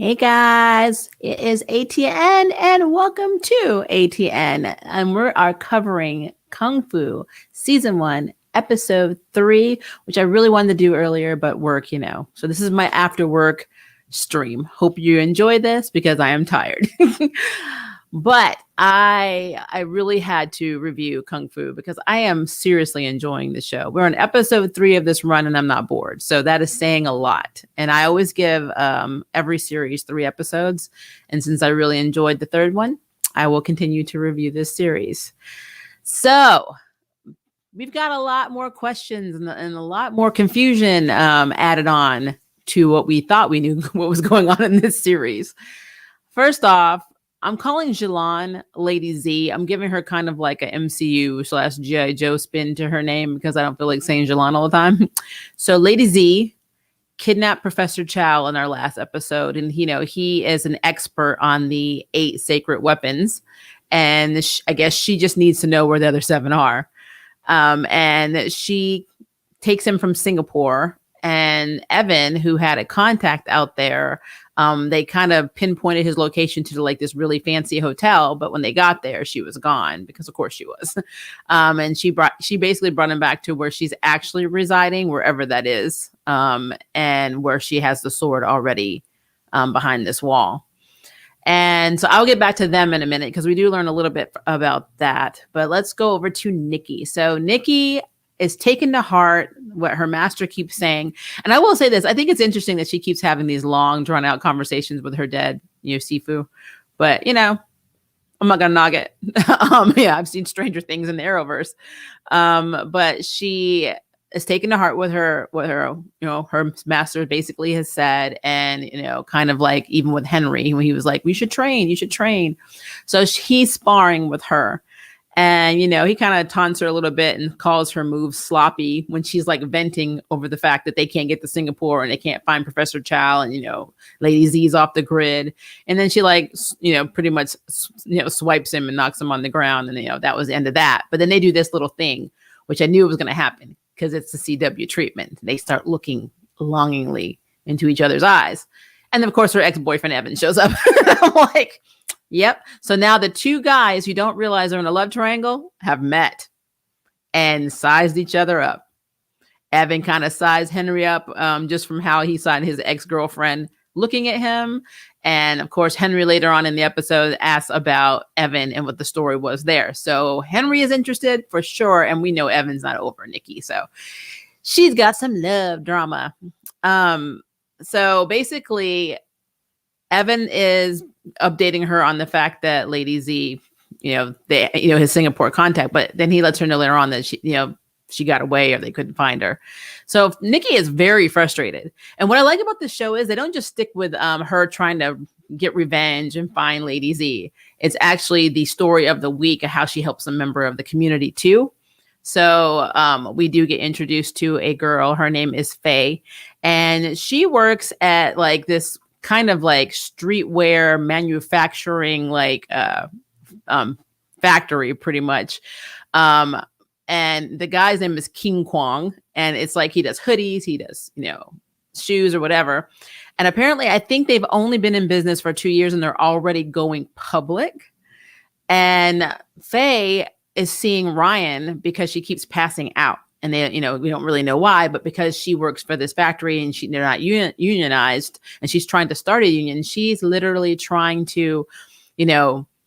Hey guys, it is ATN and welcome to ATN. And we are covering Kung Fu Season 1, Episode 3, which I really wanted to do earlier, but work. So this is my after work stream. Hope you enjoy this because I am tired. But I really had to review Kung Fu because I am seriously enjoying the show. We're on episode 3 of this run and I'm not bored. So that is saying a lot. And I always give every series 3 episodes. And since I really enjoyed the third one, I will continue to review this series. So we've got a lot more questions and a lot more confusion added on to what we thought we knew what was going on in this series. First off, I'm calling Jilan Lady Z. I'm giving her kind of like a MCU / G.I. Joe spin to her name because I don't feel like saying Jilan all the time. So Lady Z kidnapped Professor Chow in our last episode. And, he is an expert on the 8 sacred weapons. And I guess she just needs to know where the other 7 are. And she takes him from Singapore. And Evan, who had a contact out there, they kind of pinpointed his location to like this really fancy hotel, but when they got there, she was gone because of course she was. And she basically brought him back to where she's actually residing, wherever that is, and where she has the sword already behind this wall. And so I'll get back to them in a minute because we do learn a little bit about that. But let's go over to Nikki. So Nikki is taken to heart what her master keeps saying. And I will say this, I think it's interesting that she keeps having these long drawn out conversations with her dad, Sifu. But, I'm not going to knock it. I've seen Stranger Things in the Arrowverse. But she is taken to heart with her, her master basically has said. And, kind of like even with Henry, when he was like, you should train. So he's sparring with her. And, he kind of taunts her a little bit and calls her moves sloppy when she's like venting over the fact that they can't get to Singapore and they can't find Professor Chow and, Lady Z's off the grid. And then she pretty much, swipes him and knocks him on the ground. And, that was the end of that. But then they do this little thing, which I knew was going to happen because it's the CW treatment. They start looking longingly into each other's eyes. And then, of course, her ex-boyfriend, Evan, shows up. I'm like, yep. So now the 2 guys who don't realize they're in a love triangle have met and sized each other up. Evan kind of sized Henry up just from how he saw his ex-girlfriend looking at him. And of course, Henry later on in the episode asks about Evan and what the story was there. So Henry is interested for sure. And we know Evan's not over Nikki. So she's got some love drama. So basically, Evan is updating her on the fact that Lady Z, his Singapore contact, but then he lets her know later on that she got away or they couldn't find her. So Nikki is very frustrated. And what I like about the show is they don't just stick with her trying to get revenge and find Lady Z. It's actually the story of the week of how she helps a member of the community too. So we do get introduced to a girl. Her name is Faye. And she works at like this kind of like streetwear manufacturing factory pretty much. And the guy's name is King Kwong. And it's like he does hoodies, he does, shoes or whatever. And apparently I think they've only been in business for 2 years and they're already going public. And Faye is seeing Ryan because she keeps passing out. And they, we don't really know why, but because she works for this factory and they're not unionized and she's trying to start a union, she's literally trying to,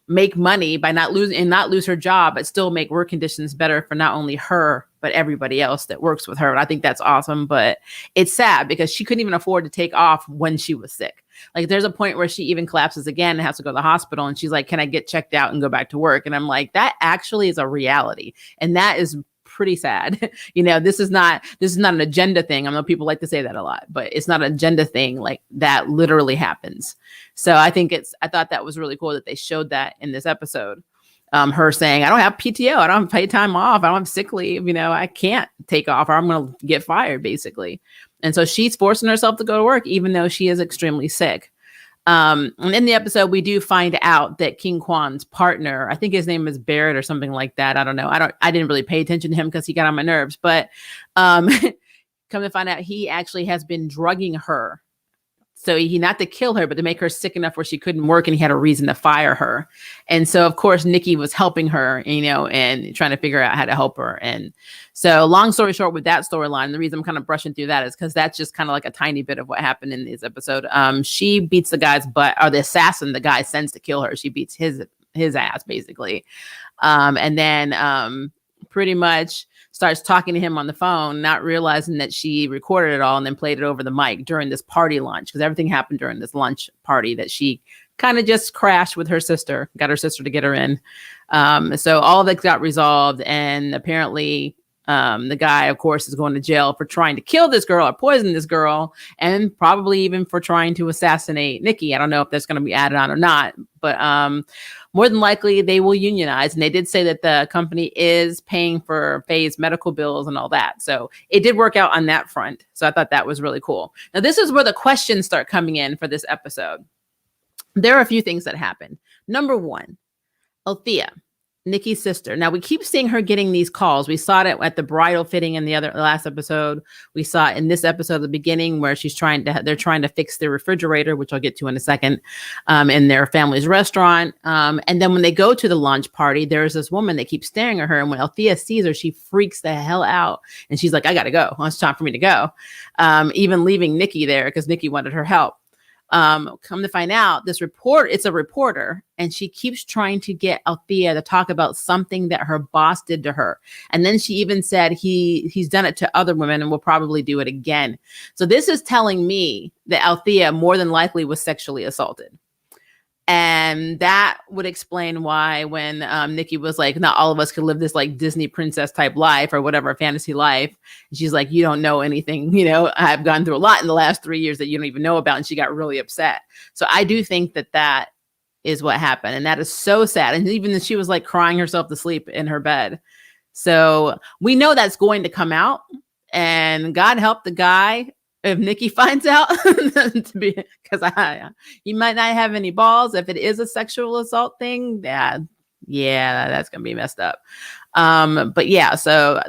make money by not lose her job, but still make work conditions better for not only her, but everybody else that works with her. And I think that's awesome, but it's sad because she couldn't even afford to take off when she was sick. Like there's a point where she even collapses again and has to go to the hospital. And she's like, can I get checked out and go back to work? And I'm like, that actually is a reality. And that is pretty sad. This is not an agenda thing. I know people like to say that a lot, but it's not an agenda thing. Like that literally happens. So I thought that was really cool that they showed that in this episode. Her saying, I don't have PTO. I don't have paid time off. I don't have sick leave. I can't take off or I'm going to get fired basically. And so she's forcing herself to go to work, even though she is extremely sick. And in the episode, we do find out that King Kwan's partner, I think his name is Barrett or something like that. I don't know. I didn't really pay attention to him because he got on my nerves, but come to find out he actually has been drugging her So he not to kill her, but to make her sick enough where she couldn't work, and he had a reason to fire her. And so, of course, Nikki was helping her, and trying to figure out how to help her. And so, long story short, with that storyline, the reason I'm kind of brushing through that is because that's just kind of like a tiny bit of what happened in this episode. She beats the guy's butt, or the assassin the guy sends to kill her. She beats his ass, basically. And then pretty much starts talking to him on the phone, not realizing that she recorded it all and then played it over the mic during this party lunch, because everything happened during this lunch party that she kind of just crashed with her sister, got her sister to get her in. So all of that got resolved, and apparently the guy, of course, is going to jail for trying to kill this girl or poison this girl, and probably even for trying to assassinate Nikki. I don't know if that's going to be added on or not, but more than likely they will unionize. And they did say that the company is paying for Faye's medical bills and all that. So it did work out on that front. So I thought that was really cool. Now, this is where the questions start coming in for this episode. There are a few things that happen. Number one, Althea, Nikki's sister. Now, we keep seeing her getting these calls. We saw it at the bridal fitting in the last episode. We saw it in this episode at the beginning, where they're trying to fix their refrigerator, which I'll get to in a second, in their family's restaurant. And then when they go to the lunch party, there's this woman that keeps staring at her. And when Althea sees her, she freaks the hell out. And she's like, I got to go. Well, it's time for me to go. Even leaving Nikki there, because Nikki wanted her help. Come to find out, it's a reporter, and she keeps trying to get Althea to talk about something that her boss did to her. And then she even said he's done it to other women and will probably do it again. So this is telling me that Althea more than likely was sexually assaulted. And that would explain why when Nikki was like, not all of us could live this like Disney princess type life or whatever, fantasy life. And she's like, you don't know anything. I've gone through a lot in the last 3 years that you don't even know about. And she got really upset. So I do think that is what happened. And that is so sad. And even she was like crying herself to sleep in her bed. So we know that's going to come out, and God help the guy if Nikki finds out, because he might not have any balls. If it is a sexual assault thing, that's gonna be messed up. But yeah, so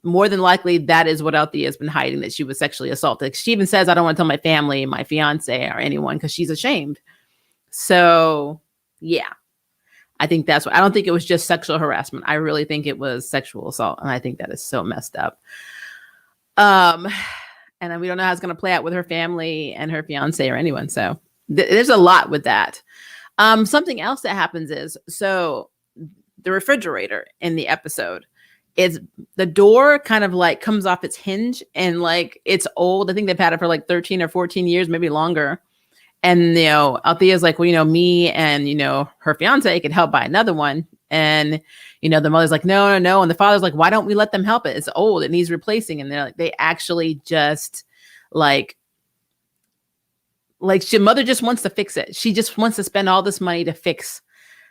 more than likely that is what Althea has been hiding, that she was sexually assaulted. She even says, I don't want to tell my family, my fiance, or anyone, because she's ashamed. So yeah, I think that's what. I don't think it was just sexual harassment. I really think it was sexual assault, and I think that is so messed up. And then we don't know how it's going to play out with her family and her fiance or anyone. So there's a lot with that. Something else that happens is, so the refrigerator in the episode is the door kind of like comes off its hinge, and like it's old. I think they've had it for like 13 or 14 years, maybe longer. And, Althea's like, well, me and, her fiance could help buy another one. And, the mother's like, no. And the father's like, why don't we let them help it? It's old. It needs replacing. And they're like, they actually just like mother just wants to fix it. She just wants to spend all this money to fix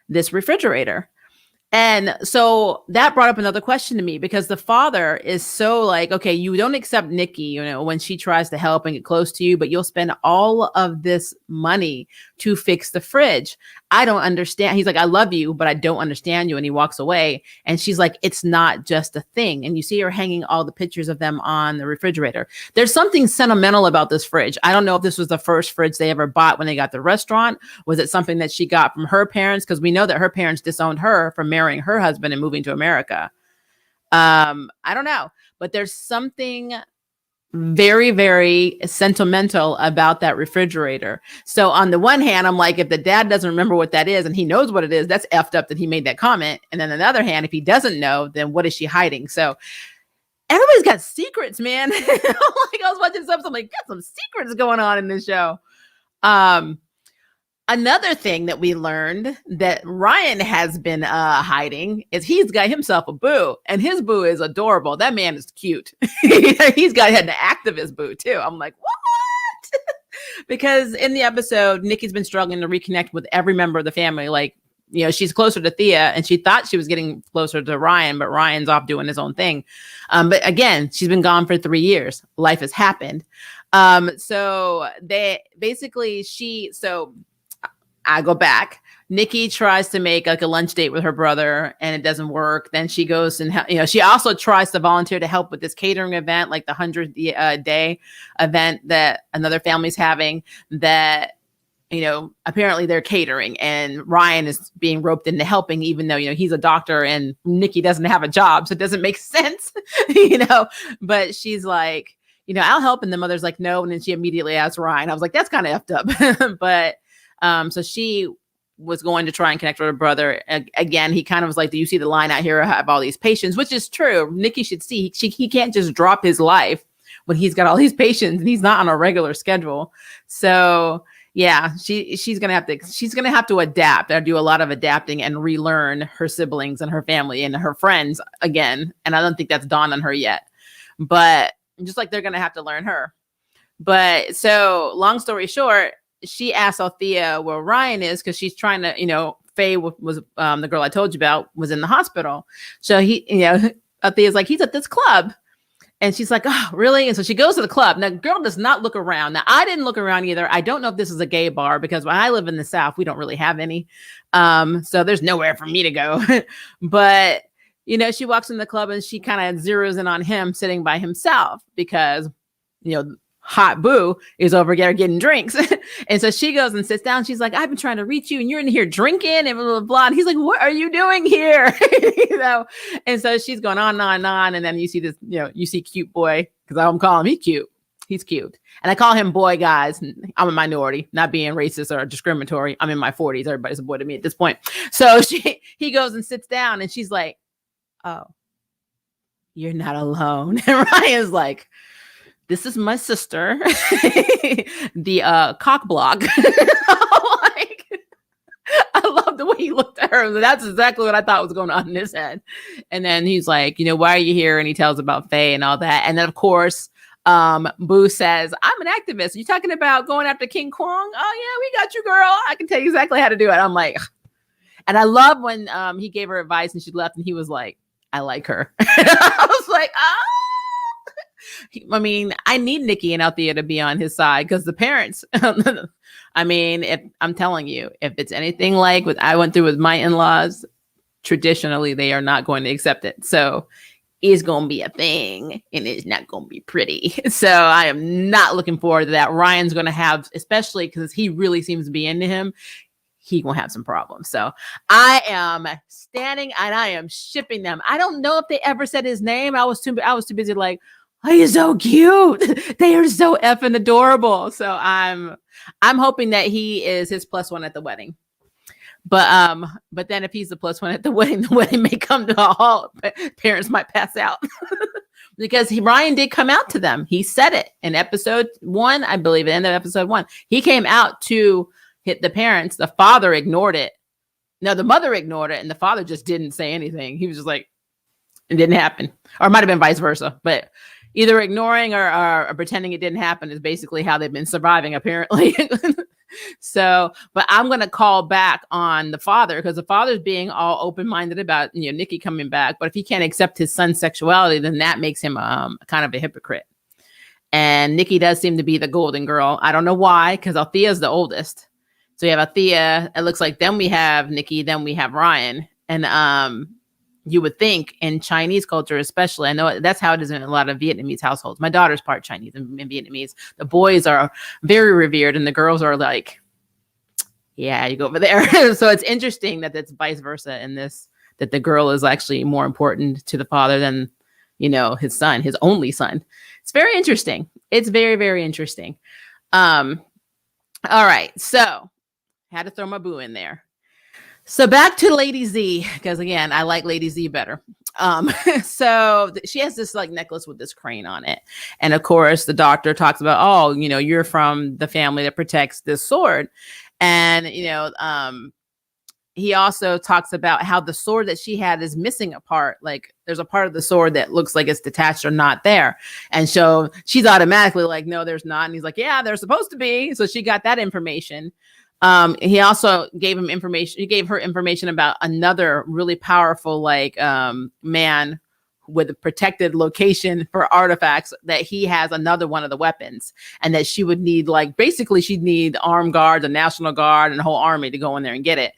this refrigerator. And so that brought up another question to me, because the father is so like, okay, you don't accept Nikki, when she tries to help and get close to you, but you'll spend all of this money to fix the fridge. I don't understand. He's like, I love you, but I don't understand you. And he walks away. And she's like, it's not just a thing. And you see her hanging all the pictures of them on the refrigerator. There's something sentimental about this fridge. I don't know if this was the first fridge they ever bought when they got the restaurant. Was it something that she got from her parents? Because we know that her parents disowned her for marrying her husband and moving to America. I don't know, but there's something very, very sentimental about that refrigerator. So on the one hand, I'm like, if the dad doesn't remember what that is and he knows what it is, that's effed up that he made that comment. And then on the other hand, if he doesn't know, then what is she hiding? So everybody's got secrets, man. Like, I was watching something, I'm like, got some secrets going on in this show. Another thing that we learned that Ryan has been hiding is he's got himself a boo, and his boo is adorable. That man is cute. He's had an activist boo too. I'm like, what? Because in the episode, Nikki's been struggling to reconnect with every member of the family. Like, she's closer to Thea, and she thought she was getting closer to Ryan, but Ryan's off doing his own thing. But again, she's been gone for 3 years. Life has happened. So they basically, I go back. Nikki tries to make like a lunch date with her brother and it doesn't work. Then she goes and, she also tries to volunteer to help with this catering event, like the 100th day event that another family's having that, apparently they're catering and Ryan is being roped into helping, even though, he's a doctor and Nikki doesn't have a job. So it doesn't make sense, but she's like, I'll help. And the mother's like, no. And then she immediately asks Ryan. I was like, that's kind of effed up. But so she was going to try and connect with her brother. Again, he kind of was like, do you see the line out here? I have all these patients, which is true. Nikki should see he can't just drop his life when he's got all these patients and he's not on a regular schedule. So yeah, she's gonna have to adapt or do a lot of adapting and relearn her siblings and her family and her friends again. And I don't think that's dawned on her yet. But just like they're gonna have to learn her. But so long story short, she asked Althea where Ryan is because she's trying to, Faye was the girl I told you about was in the hospital. So Althea's like, he's at this club. And she's like, oh, really? And so she goes to the club. Now, the girl does not look around. Now, I didn't look around either. I don't know if this is a gay bar because when I live in the South, we don't really have any. So there's nowhere for me to go. But, she walks in the club and she kind of zeroes in on him sitting by himself because, hot boo is over there getting drinks. And so she goes and sits down. She's like, I've been trying to reach you and you're in here drinking and blah, blah, blah. And he's like, what are you doing here? And so she's going on and on and on. And then you see this, you see cute boy, because I don't call him, he's cute. And I call him boy, guys. I'm a minority, not being racist or discriminatory. I'm in my 40s. Everybody's a boy to me at this point. So he goes and sits down and she's like, oh, you're not alone. And Ryan's like, this is my sister, the cock block. Like, I love the way he looked at her. That's exactly what I thought was going on in his head. And then he's like, why are you here? And he tells about Faye and all that. And then, of course, Boo says, I'm an activist. You talking about going after King Kwong? Oh, yeah, we got you, girl. I can tell you exactly how to do it. I'm like, and I love when he gave her advice and she left and he was like, I like her. I was like, oh. I mean, I need Nikki and Althea to be on his side because the parents, if I'm telling you, if it's anything like what I went through with my in-laws, traditionally, they are not going to accept it. So it's going to be a thing and it's not going to be pretty. So I am not looking forward to that. Ryan's going to have, especially because he really seems to be into him, he gonna have some problems. So I am standing and I am shipping them. I don't know if they ever said his name. I was too busy like, oh, he's so cute. They are so effing adorable. So I'm hoping that he is his plus one at the wedding. But then if he's the plus one at the wedding may come to a halt. Parents might pass out. Because Ryan did come out to them. He said it in episode 1, I believe, at the end of episode 1. He came out to hit the parents. The father ignored it. No, the mother ignored it, and the father just didn't say anything. He was just like, it didn't happen. Or it might have been vice versa. But either ignoring or pretending it didn't happen is basically how they've been surviving, apparently. So, but I'm going to call back on the father because the father's being all open-minded about, Nikki coming back. But if he can't accept his son's sexuality, then that makes him kind of a hypocrite. And Nikki does seem to be the golden girl. I don't know why, because Althea's the oldest. So you have Althea. It looks like then we have Nikki, then we have Ryan. And you would think in Chinese culture, especially, I know that's how it is in a lot of Vietnamese households. My daughter's part Chinese and Vietnamese. The boys are very revered and the girls are like, yeah, you go over there. So it's interesting that it's vice versa in this, that the girl is actually more important to the father than, his son, his only son. It's very interesting. It's very, very interesting. All right. So had to throw my boo in there. So back to Lady Z, because again, I like Lady Z better. So she has this like necklace with this crane on it. And of course, the doctor talks about, oh, you're from the family that protects this sword. And, he also talks about how the sword that she had is missing a part. Like there's a part of the sword that looks like it's detached or not there. And so she's automatically like, no, there's not. And he's like, yeah, they're supposed to be. So she got that information. He also gave him information. He gave her information about another really powerful, man with a protected location for artifacts, that he has another one of the weapons, and that she would need, like, basically she'd need armed guards, a National Guard, and a whole army to go in there and get it.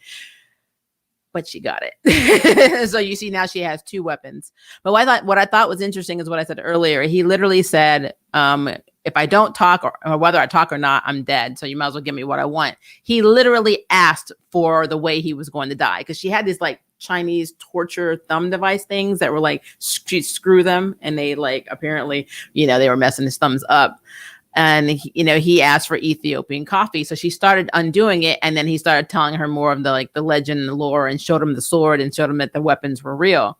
But she got it. So you see, now she has 2 weapons. But what I thought was interesting is what I said earlier. He literally said, if I don't talk, or whether I talk or not, I'm dead. So you might as well give me what I want. He literally asked for the way he was going to die, because she had these like Chinese torture thumb device things that were like, she'd screw them, and they like, apparently, they were messing his thumbs up. And, he asked for Ethiopian coffee. So she started undoing it. And then he started telling her more of the legend and the lore, and showed him the sword and showed him that the weapons were real.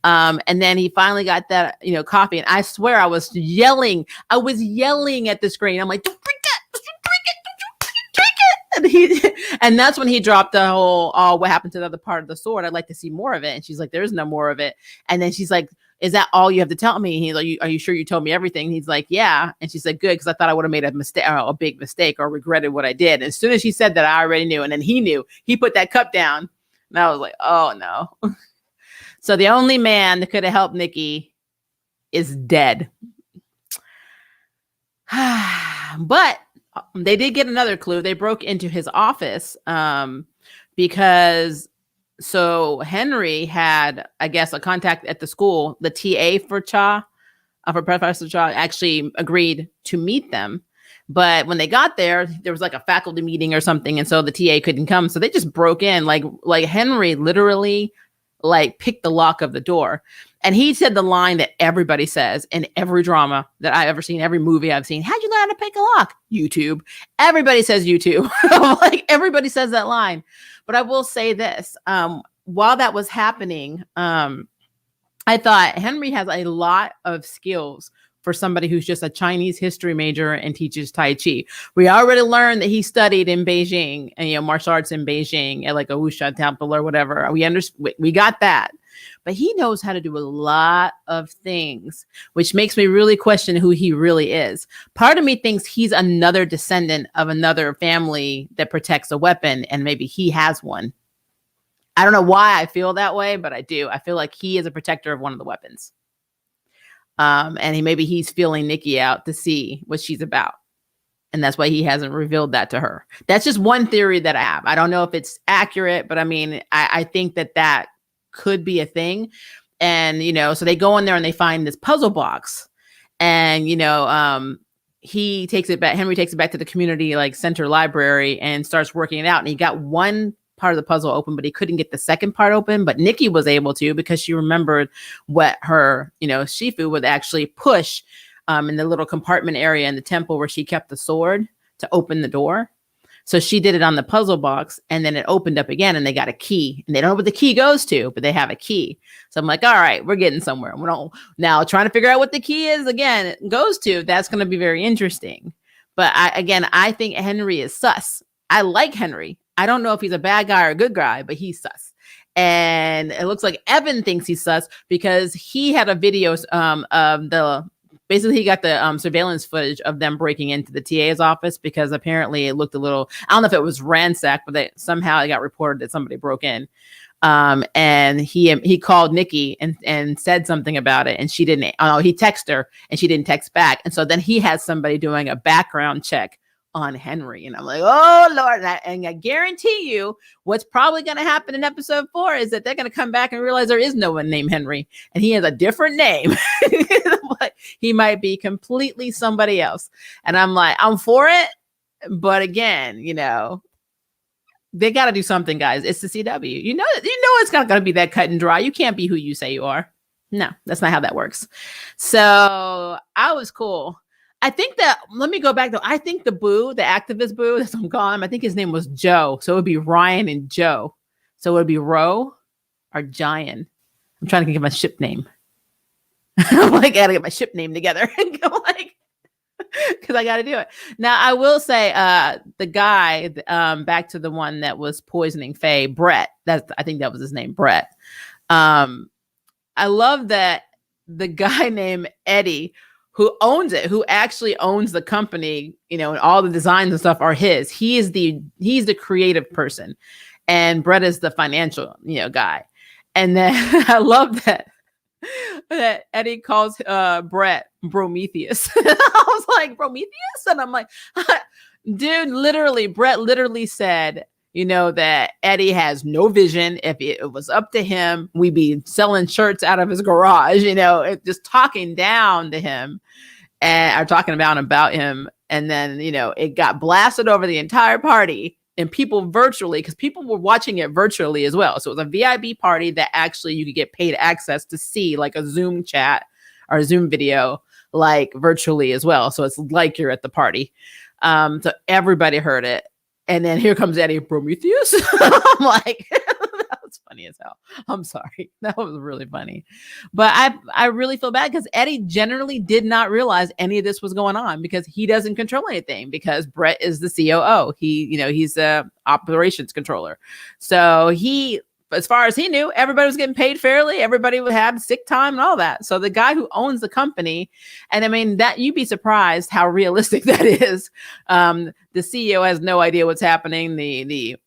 And then he finally got that, coffee. And I swear I was yelling. At the screen. I'm like, don't drink it. Don't drink it. And that's when he dropped the whole, what happened to the other part of the sword? I'd like to see more of it. And she's like, there's no more of it. And then she's like, is that all you have to tell me? He's like, are you sure you told me everything? He's like, yeah. And she said, good, because I thought I would have made a mistake, a big mistake, or regretted what I did. And as soon as she said that, I already knew. And then he knew. He put that cup down. And I was like, oh, no. So the only man that could have helped Nikki is dead. But they did get another clue. They broke into his office because... So Henry had, I guess, a contact at the school. The TA for for Professor Cha, actually agreed to meet them. But when they got there was like a faculty meeting or something. And so the TA couldn't come. So they just broke in, like Henry literally like picked the lock of the door. And he said the line that everybody says in every drama that I've ever seen, every movie I've seen. How'd you learn how to pick a lock? YouTube. Everybody says YouTube. Like everybody says that line. But I will say this, while that was happening, I thought Henry has a lot of skills for somebody who's just a Chinese history major and teaches Tai Chi. We already learned that he studied in Beijing and, martial arts in Beijing at like a Wuxia temple or whatever. We got that. But he knows how to do a lot of things, which makes me really question who he really is. Part of me thinks he's another descendant of another family that protects a weapon, and maybe he has one. I don't know why I feel that way, but I do. I feel like he is a protector of one of the weapons. And maybe he's feeling Nikki out to see what she's about. And that's why he hasn't revealed that to her. That's just one theory that I have. I don't know if it's accurate, but I mean, I think that could be a thing. And, so they go in there and they find this puzzle box, and, he takes it back. Henry takes it back to the community like center library and starts working it out. And he got one part of the puzzle open, but he couldn't get the second part open. But Nikki was able to, because she remembered what her, Shifu would actually push in the little compartment area in the temple where she kept the sword to open the door. So she did it on the puzzle box, and then it opened up again, and they got a key, and they don't know what the key goes to, but they have a key. So I'm like, all right, we're getting somewhere. Now trying to figure out what the key is again goes to. That's going to be very interesting. But I think Henry is sus. I like Henry. I don't know if he's a bad guy or a good guy, but he's sus. And it looks like Evan thinks he's sus because he had a video of basically he got the surveillance footage of them breaking into the TA's office, because apparently it looked a little, I don't know if it was ransacked, but somehow it got reported that somebody broke in. And he called Nikki and said something about it, and she didn't, he texted her and she didn't text back. And so then he has somebody doing a background check on Henry. And I'm like, oh Lord. And I guarantee you what's probably going to happen in episode 4 is that they're going to come back and realize there is no one named Henry, and he has a different name. But he might be completely somebody else. And I'm like, I'm for it. But again, they got to do something, guys. It's the CW. It's not going to be that cut and dry. You can't be who you say you are. No, that's not how that works. So I was cool. I think that, let me go back though. I think the activist boo, that's what I'm calling him, I think his name was Joe. So it would be Ryan and Joe. So it would be Ro or Giant. I'm trying to think of my ship name. I'm like, I gotta get my ship name together. Like, because I gotta do it. Now I will say the guy, back to the one that was poisoning Faye, Brett. I think that was his name, Brett. I love that the guy named Eddie, who owns it, who actually owns the company, and all the designs and stuff are his. He's the creative person, and Brett is the financial, guy. And then I love that that Eddie calls Brett Prometheus. I was like, Prometheus? And I'm like, dude, literally, Brett literally said, that Eddie has no vision. If it was up to him, we'd be selling shirts out of his garage, just talking down to him and are talking about him. And then, it got blasted over the entire party and people virtually, because people were watching it virtually as well. So it was a VIB party that actually you could get paid access to see, like a Zoom chat or a Zoom video, like virtually as well. So it's like you're at the party. So everybody heard it. And then here comes Eddie Prometheus. I'm like, that was funny as hell. I'm sorry. That was really funny. But I really feel bad because Eddie generally did not realize any of this was going on because he doesn't control anything because Brett is the COO. He's a operations controller. So as far as he knew, everybody was getting paid fairly. Everybody would have sick time and all that. So the guy who owns the company, and I mean that you'd be surprised how realistic that is. The CEO has no idea what's happening. The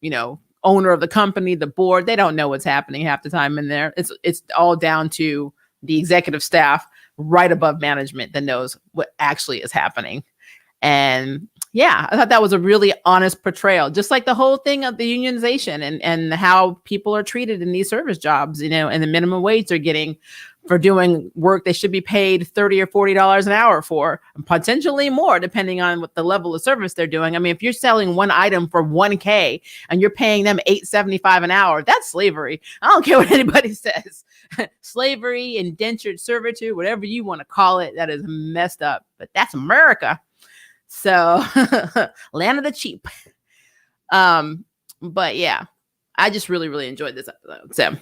owner of the company, the board, they don't know what's happening half the time in there. It's all down to the executive staff right above management that knows what actually is happening. And yeah, I thought that was a really honest portrayal, just like the whole thing of the unionization and how people are treated in these service jobs, and the minimum wage they're getting for doing work they should be paid $30 or $40 an hour for, and potentially more, depending on what the level of service they're doing. I mean, if you're selling one item for $1,000 and you're paying them $8.75 an hour, that's slavery. I don't care what anybody says. Slavery, indentured servitude, whatever you want to call it, that is messed up. But that's America. So land of the cheap. But yeah, I just really, really enjoyed this episode. So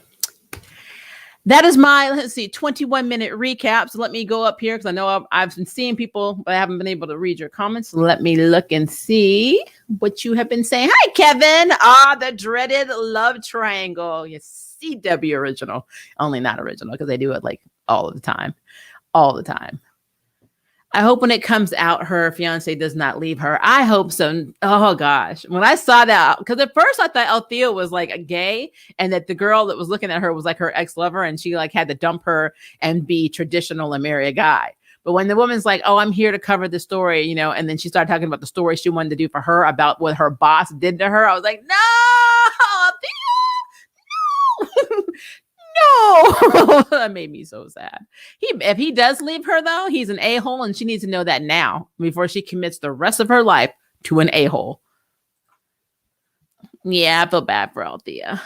that is my, 21-minute recap. So let me go up here because I know I've been seeing people, but I haven't been able to read your comments. So let me look and see what you have been saying. Hi, Kevin. The dreaded love triangle. Yes, CW original. Only not original because they do it like all the time. All the time. I hope when it comes out, her fiance does not leave her. I hope so. Oh gosh. When I saw that, because at first I thought Althea was like a gay and that the girl that was looking at her was like her ex-lover and she like had to dump her and be traditional and marry a guy. But when the woman's like, oh, I'm here to cover the story, and then she started talking about the story she wanted to do for her about what her boss did to her. I was like, no, Althea, no. No, that made me so sad. If he does leave her, though, he's an a-hole, and she needs to know that now before she commits the rest of her life to an a-hole. Yeah, I feel bad for Althea.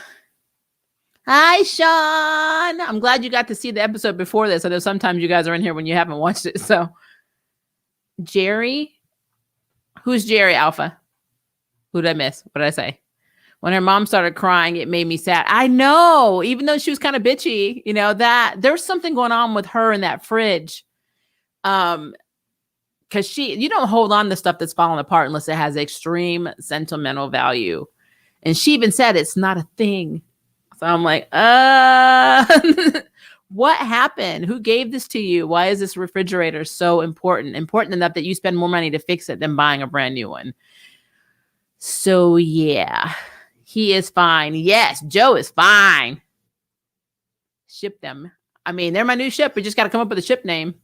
Hi, Sean. I'm glad you got to see the episode before this. I know sometimes you guys are in here when you haven't watched it. So, Jerry? Who's Jerry Alpha? Who did I miss? What did I say? When her mom started crying, it made me sad. I know, even though she was kind of bitchy, that there's something going on with her in that fridge. Because you don't hold on to stuff that's falling apart unless it has extreme sentimental value. And she even said it's not a thing. So I'm like, what happened? Who gave this to you? Why is this refrigerator so important? Important enough that you spend more money to fix it than buying a brand new one. So yeah. He is fine. Yes, Joe is fine. Ship them. I mean, they're my new ship. We just got to come up with a ship name.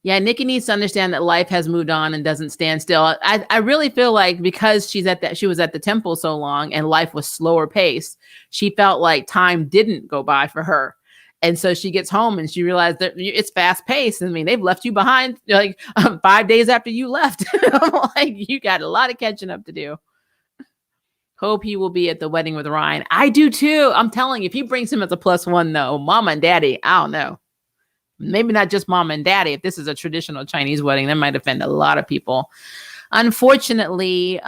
Yeah, Nikki needs to understand that life has moved on and doesn't stand still. I really feel like because she was at the temple so long and life was slower paced, she felt like time didn't go by for her. And so she gets home and she realized that it's fast paced. I mean, they've left you behind like 5 days after you left. I'm like, you got a lot of catching up to do. Hope he will be at the wedding with Ryan. I do too. I'm telling you, if he brings him as a +1 though, mama and daddy, I don't know. Maybe not just mama and daddy. If this is a traditional Chinese wedding, that might offend a lot of people. Unfortunately,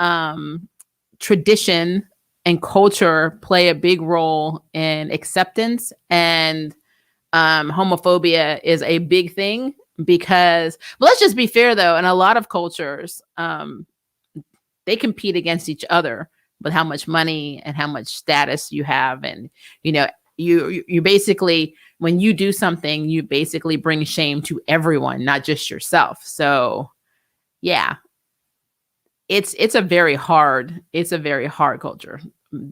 tradition and culture play a big role in acceptance, and homophobia is a big thing because, but let's just be fair though, in a lot of cultures, they compete against each other with how much money and how much status you have. And, you basically, when you do something, you basically bring shame to everyone, not just yourself. So yeah, it's a very hard culture.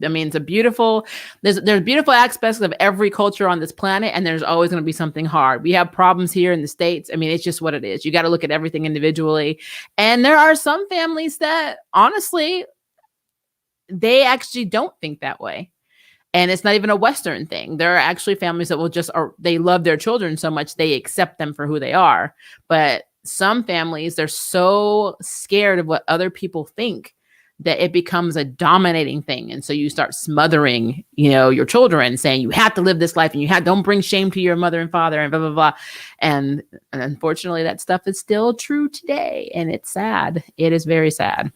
I mean, it's a beautiful, there's beautiful aspects of every culture on this planet, and there's always going to be something hard. We have problems here in the States. I mean, it's just what it is. You got to look at everything individually. And there are some families that honestly, they actually don't think that way. And it's not even a Western thing. There are actually families that will just, or they love their children so much they accept them for who they are. But some families, they're so scared of what other people think that it becomes a dominating thing. And so you start smothering, your children, saying you have to live this life and don't bring shame to your mother and father and blah, blah, blah. And unfortunately, that stuff is still true today. And it's sad. It is very sad.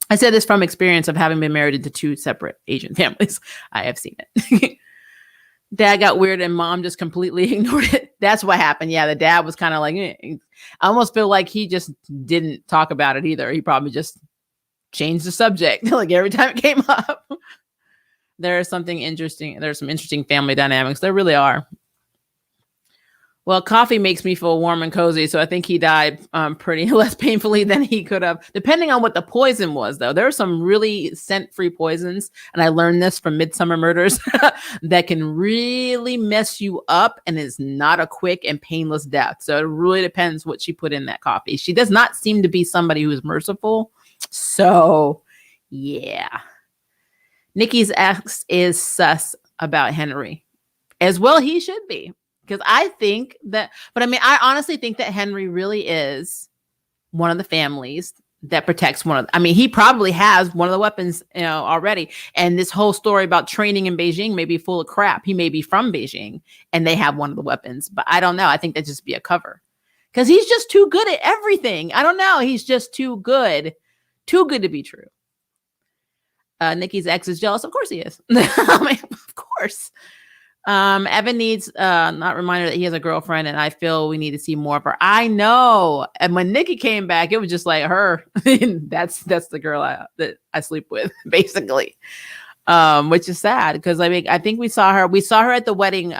I said this from experience of having been married into 2 separate Asian families. I have seen it. Dad got weird and mom just completely ignored it. That's what happened. Yeah, the dad was kind of like, I almost feel like he just didn't talk about it either. He probably just changed the subject like every time it came up. There's something interesting. There's some interesting family dynamics. There really are. Well, coffee makes me feel warm and cozy, so I think he died pretty less painfully than he could have, depending on what the poison was, though. There are some really scent-free poisons, and I learned this from Midsummer Murders, that can really mess you up, and is not a quick and painless death. So it really depends what she put in that coffee. She does not seem to be somebody who's merciful. So, yeah. Nikki's ex is sus about Henry. As well he should be. Because I think that, but I mean, I honestly think that Henry really is one of the families that protects he probably has one of the weapons, already. And this whole story about training in Beijing may be full of crap. He may be from Beijing and they have one of the weapons, but I don't know. I think that'd just be a cover because he's just too good at everything. I don't know. He's just too good to be true. Nikki's ex is jealous. Of course he is. Of course. Evan needs not reminder that he has a girlfriend, and I feel we need to see more of her. I know. And when Nikki came back, it was just like her. that's the girl that I sleep with, basically. Which is sad because I think we saw her at the wedding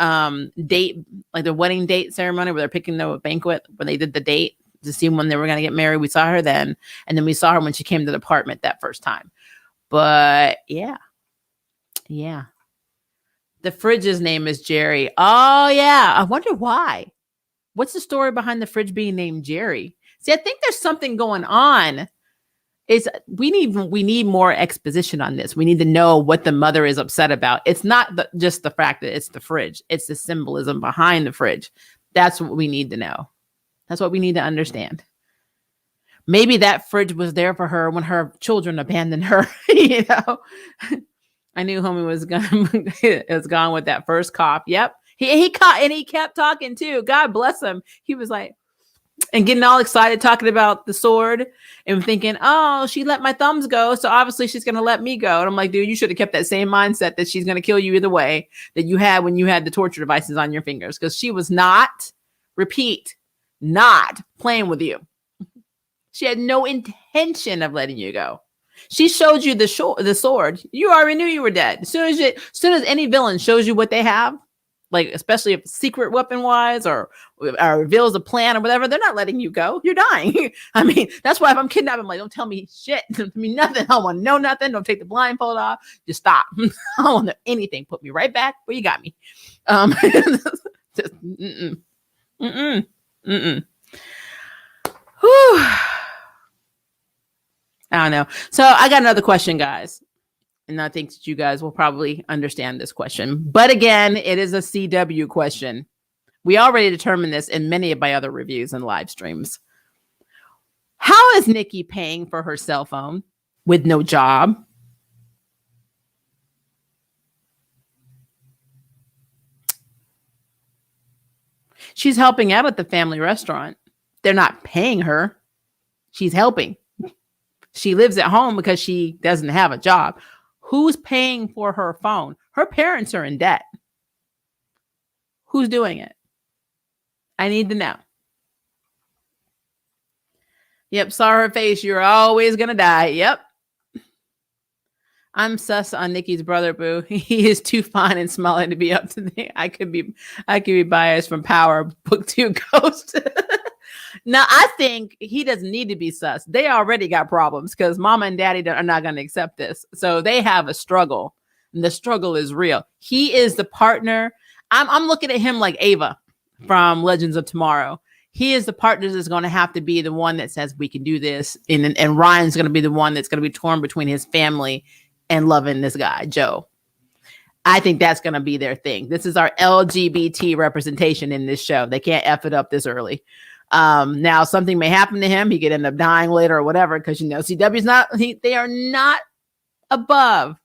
date, like the wedding date ceremony where they're picking the banquet when they did the date to see when they were going to get married. We saw her then, and then we saw her when she came to the apartment that first time. But yeah. The fridge's name is Jerry. Oh, yeah. I wonder why. What's the story behind the fridge being named Jerry? See, I think there's something going on. We need more exposition on this. We need to know what the mother is upset about. It's not just the fact that it's the fridge. It's the symbolism behind the fridge. That's what we need to know. That's what we need to understand. Maybe that fridge was there for her when her children abandoned her, I knew homie was gone with that first cough. Yep. He caught and he kept talking too. God bless him. He was like, and getting all excited talking about the sword and thinking, oh, she let my thumbs go. So obviously she's going to let me go. And I'm like, dude, you should have kept that same mindset that she's going to kill you either way that you had when you had the torture devices on your fingers. Because she was not playing with you. She had no intention of letting you go. She showed you the sword. You already knew you were dead. As soon as any villain shows you what they have, like especially if secret weapon wise or reveals a plan or whatever, they're not letting you go. You're dying. I mean, that's why if I'm kidnapped, I'm like, don't tell me shit. Don't tell me nothing. I don't want to know nothing. Don't take the blindfold off. Just stop. I don't want to know anything. Put me right back where you got me. Just Whew. I don't know. So I got another question, guys. And I think that you guys will probably understand this question. But again, it is a CW question. We already determined this in many of my other reviews and live streams. How is Nikki paying for her cell phone with no job? She's helping out at the family restaurant. They're not paying her. She's helping. She lives at home because she doesn't have a job. Who's paying for her phone? Her parents are in debt. Who's doing it? I need to know. Yep, saw her face. You're always going to die. Yep. I'm sus on Nikki's brother, boo. He is too fine and smiling to be up to date. I could be biased from Power Book 2 Ghost. Now, I think he doesn't need to be sus. They already got problems because mama and daddy are not going to accept this. So they have a struggle. And the struggle is real. He is the partner. I'm looking at him like Ava from Legends of Tomorrow. He is the partner that's going to have to be the one that says we can do this. And Ryan's going to be the one that's going to be torn between his family and loving this guy, Joe. I think that's going to be their thing. This is our LGBT representation in this show. They can't F it up this early. Now something may happen to him. He could end up dying later or whatever. Cause CW's they are not above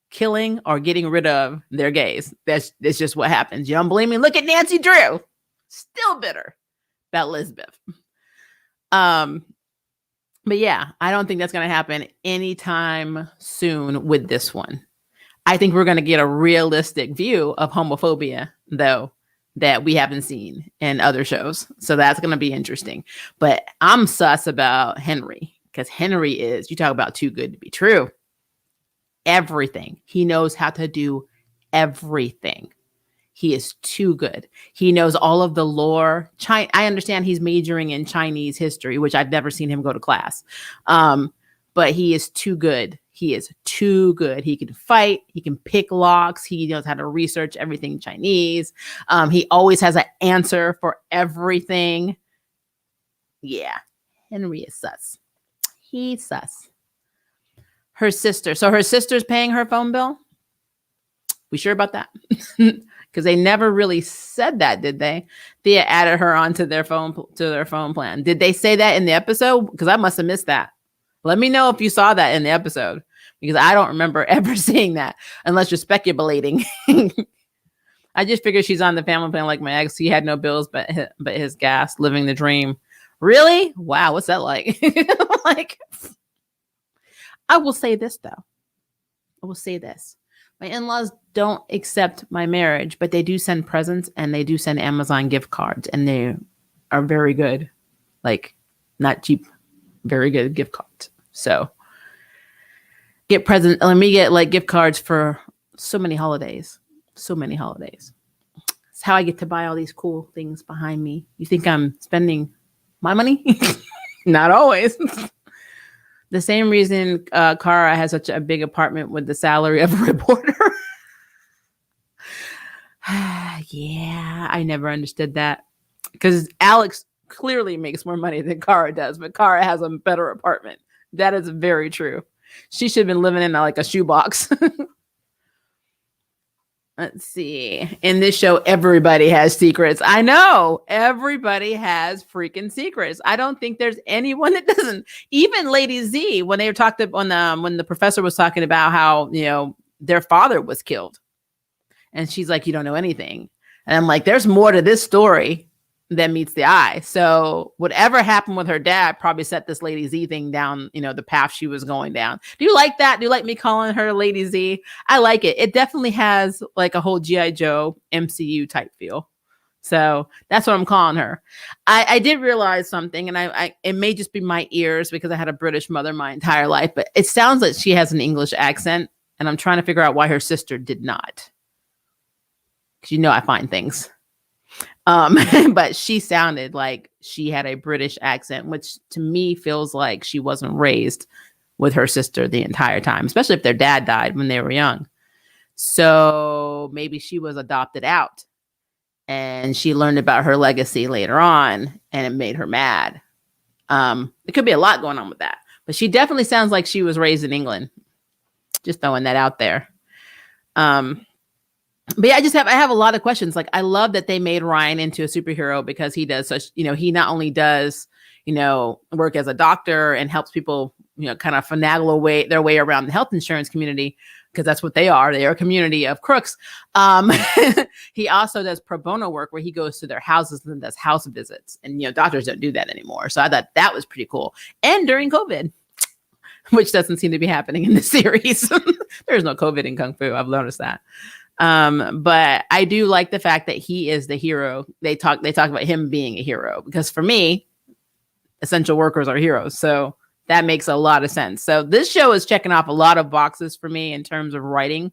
killing or getting rid of their gays. That's just what happens. You don't believe me? Look at Nancy Drew. Still bitter about Elizabeth. But yeah, I don't think that's going to happen anytime soon with this one. I think we're going to get a realistic view of homophobia, though, that we haven't seen in other shows. So that's going to be interesting. But I'm sus about Henry, because Henry is, you talk about too good to be true. Everything. He knows how to do everything. He is too good. He knows all of the lore. I understand he's majoring in Chinese history, which I've never seen him go to class. But he is too good. He is too good. He can fight. He can pick locks. He knows how to research everything Chinese. He always has an answer for everything. Yeah, Henry is sus. He's sus. Her sister. So her sister's paying her phone bill? We sure about that? Because they never really said that, did they? They added her onto their phone plan. Did they say that in the episode? Because I must have missed that. Let me know if you saw that in the episode, because I don't remember ever seeing that unless you're speculating. I just figured she's on the family plan like my ex. He had no bills but his gas, living the dream. Really? Wow. What's that like? Like, I will say this, though. I will say this. My in-laws don't accept my marriage, but they do send presents and they do send Amazon gift cards, and they are very good. Like, not cheap, very good gift cards. So let me get like gift cards for so many holidays. So many holidays. It's how I get to buy all these cool things behind me. You think I'm spending my money? Not always. The same reason Kara has such a big apartment with the salary of a reporter. Yeah, I never understood that. Because Alex clearly makes more money than Kara does, but Kara has a better apartment. That is very true. She should have been living in like a shoebox. Let's see. In this show, everybody has secrets. I know. Everybody has freaking secrets. I don't think there's anyone that doesn't. Even Lady Z, when they were talking when the professor was talking about how, their father was killed. And she's like, you don't know anything. And I'm like, there's more to this story than meets the eye. So whatever happened with her dad probably set this Lady Z thing down, the path she was going down. Do you like that? Do you like me calling her Lady Z? I like it. It definitely has like a whole G.I. Joe MCU type feel. So that's what I'm calling her. I did realize something, and it may just be my ears because I had a British mother my entire life, but it sounds like she has an English accent, and I'm trying to figure out why her sister did not. Because I find things. But she sounded like she had a British accent, which to me feels like she wasn't raised with her sister the entire time, especially if their dad died when they were young. So maybe she was adopted out and she learned about her legacy later on and it made her mad. It could be a lot going on with that, but she definitely sounds like she was raised in England. Just throwing that out there. But yeah, I have a lot of questions. Like, I love that they made Ryan into a superhero because he does such, he not only does, work as a doctor and helps people, kind of finagle their way around the health insurance community, because that's what they are. They are a community of crooks. He also does pro bono work where he goes to their houses and does house visits. And, doctors don't do that anymore. So I thought that was pretty cool. And during COVID, which doesn't seem to be happening in this series. There's no COVID in Kung Fu. I've noticed that. But I do like the fact that he is the hero. They talk about him being a hero, because for me, essential workers are heroes. So that makes a lot of sense. So this show is checking off a lot of boxes for me in terms of writing.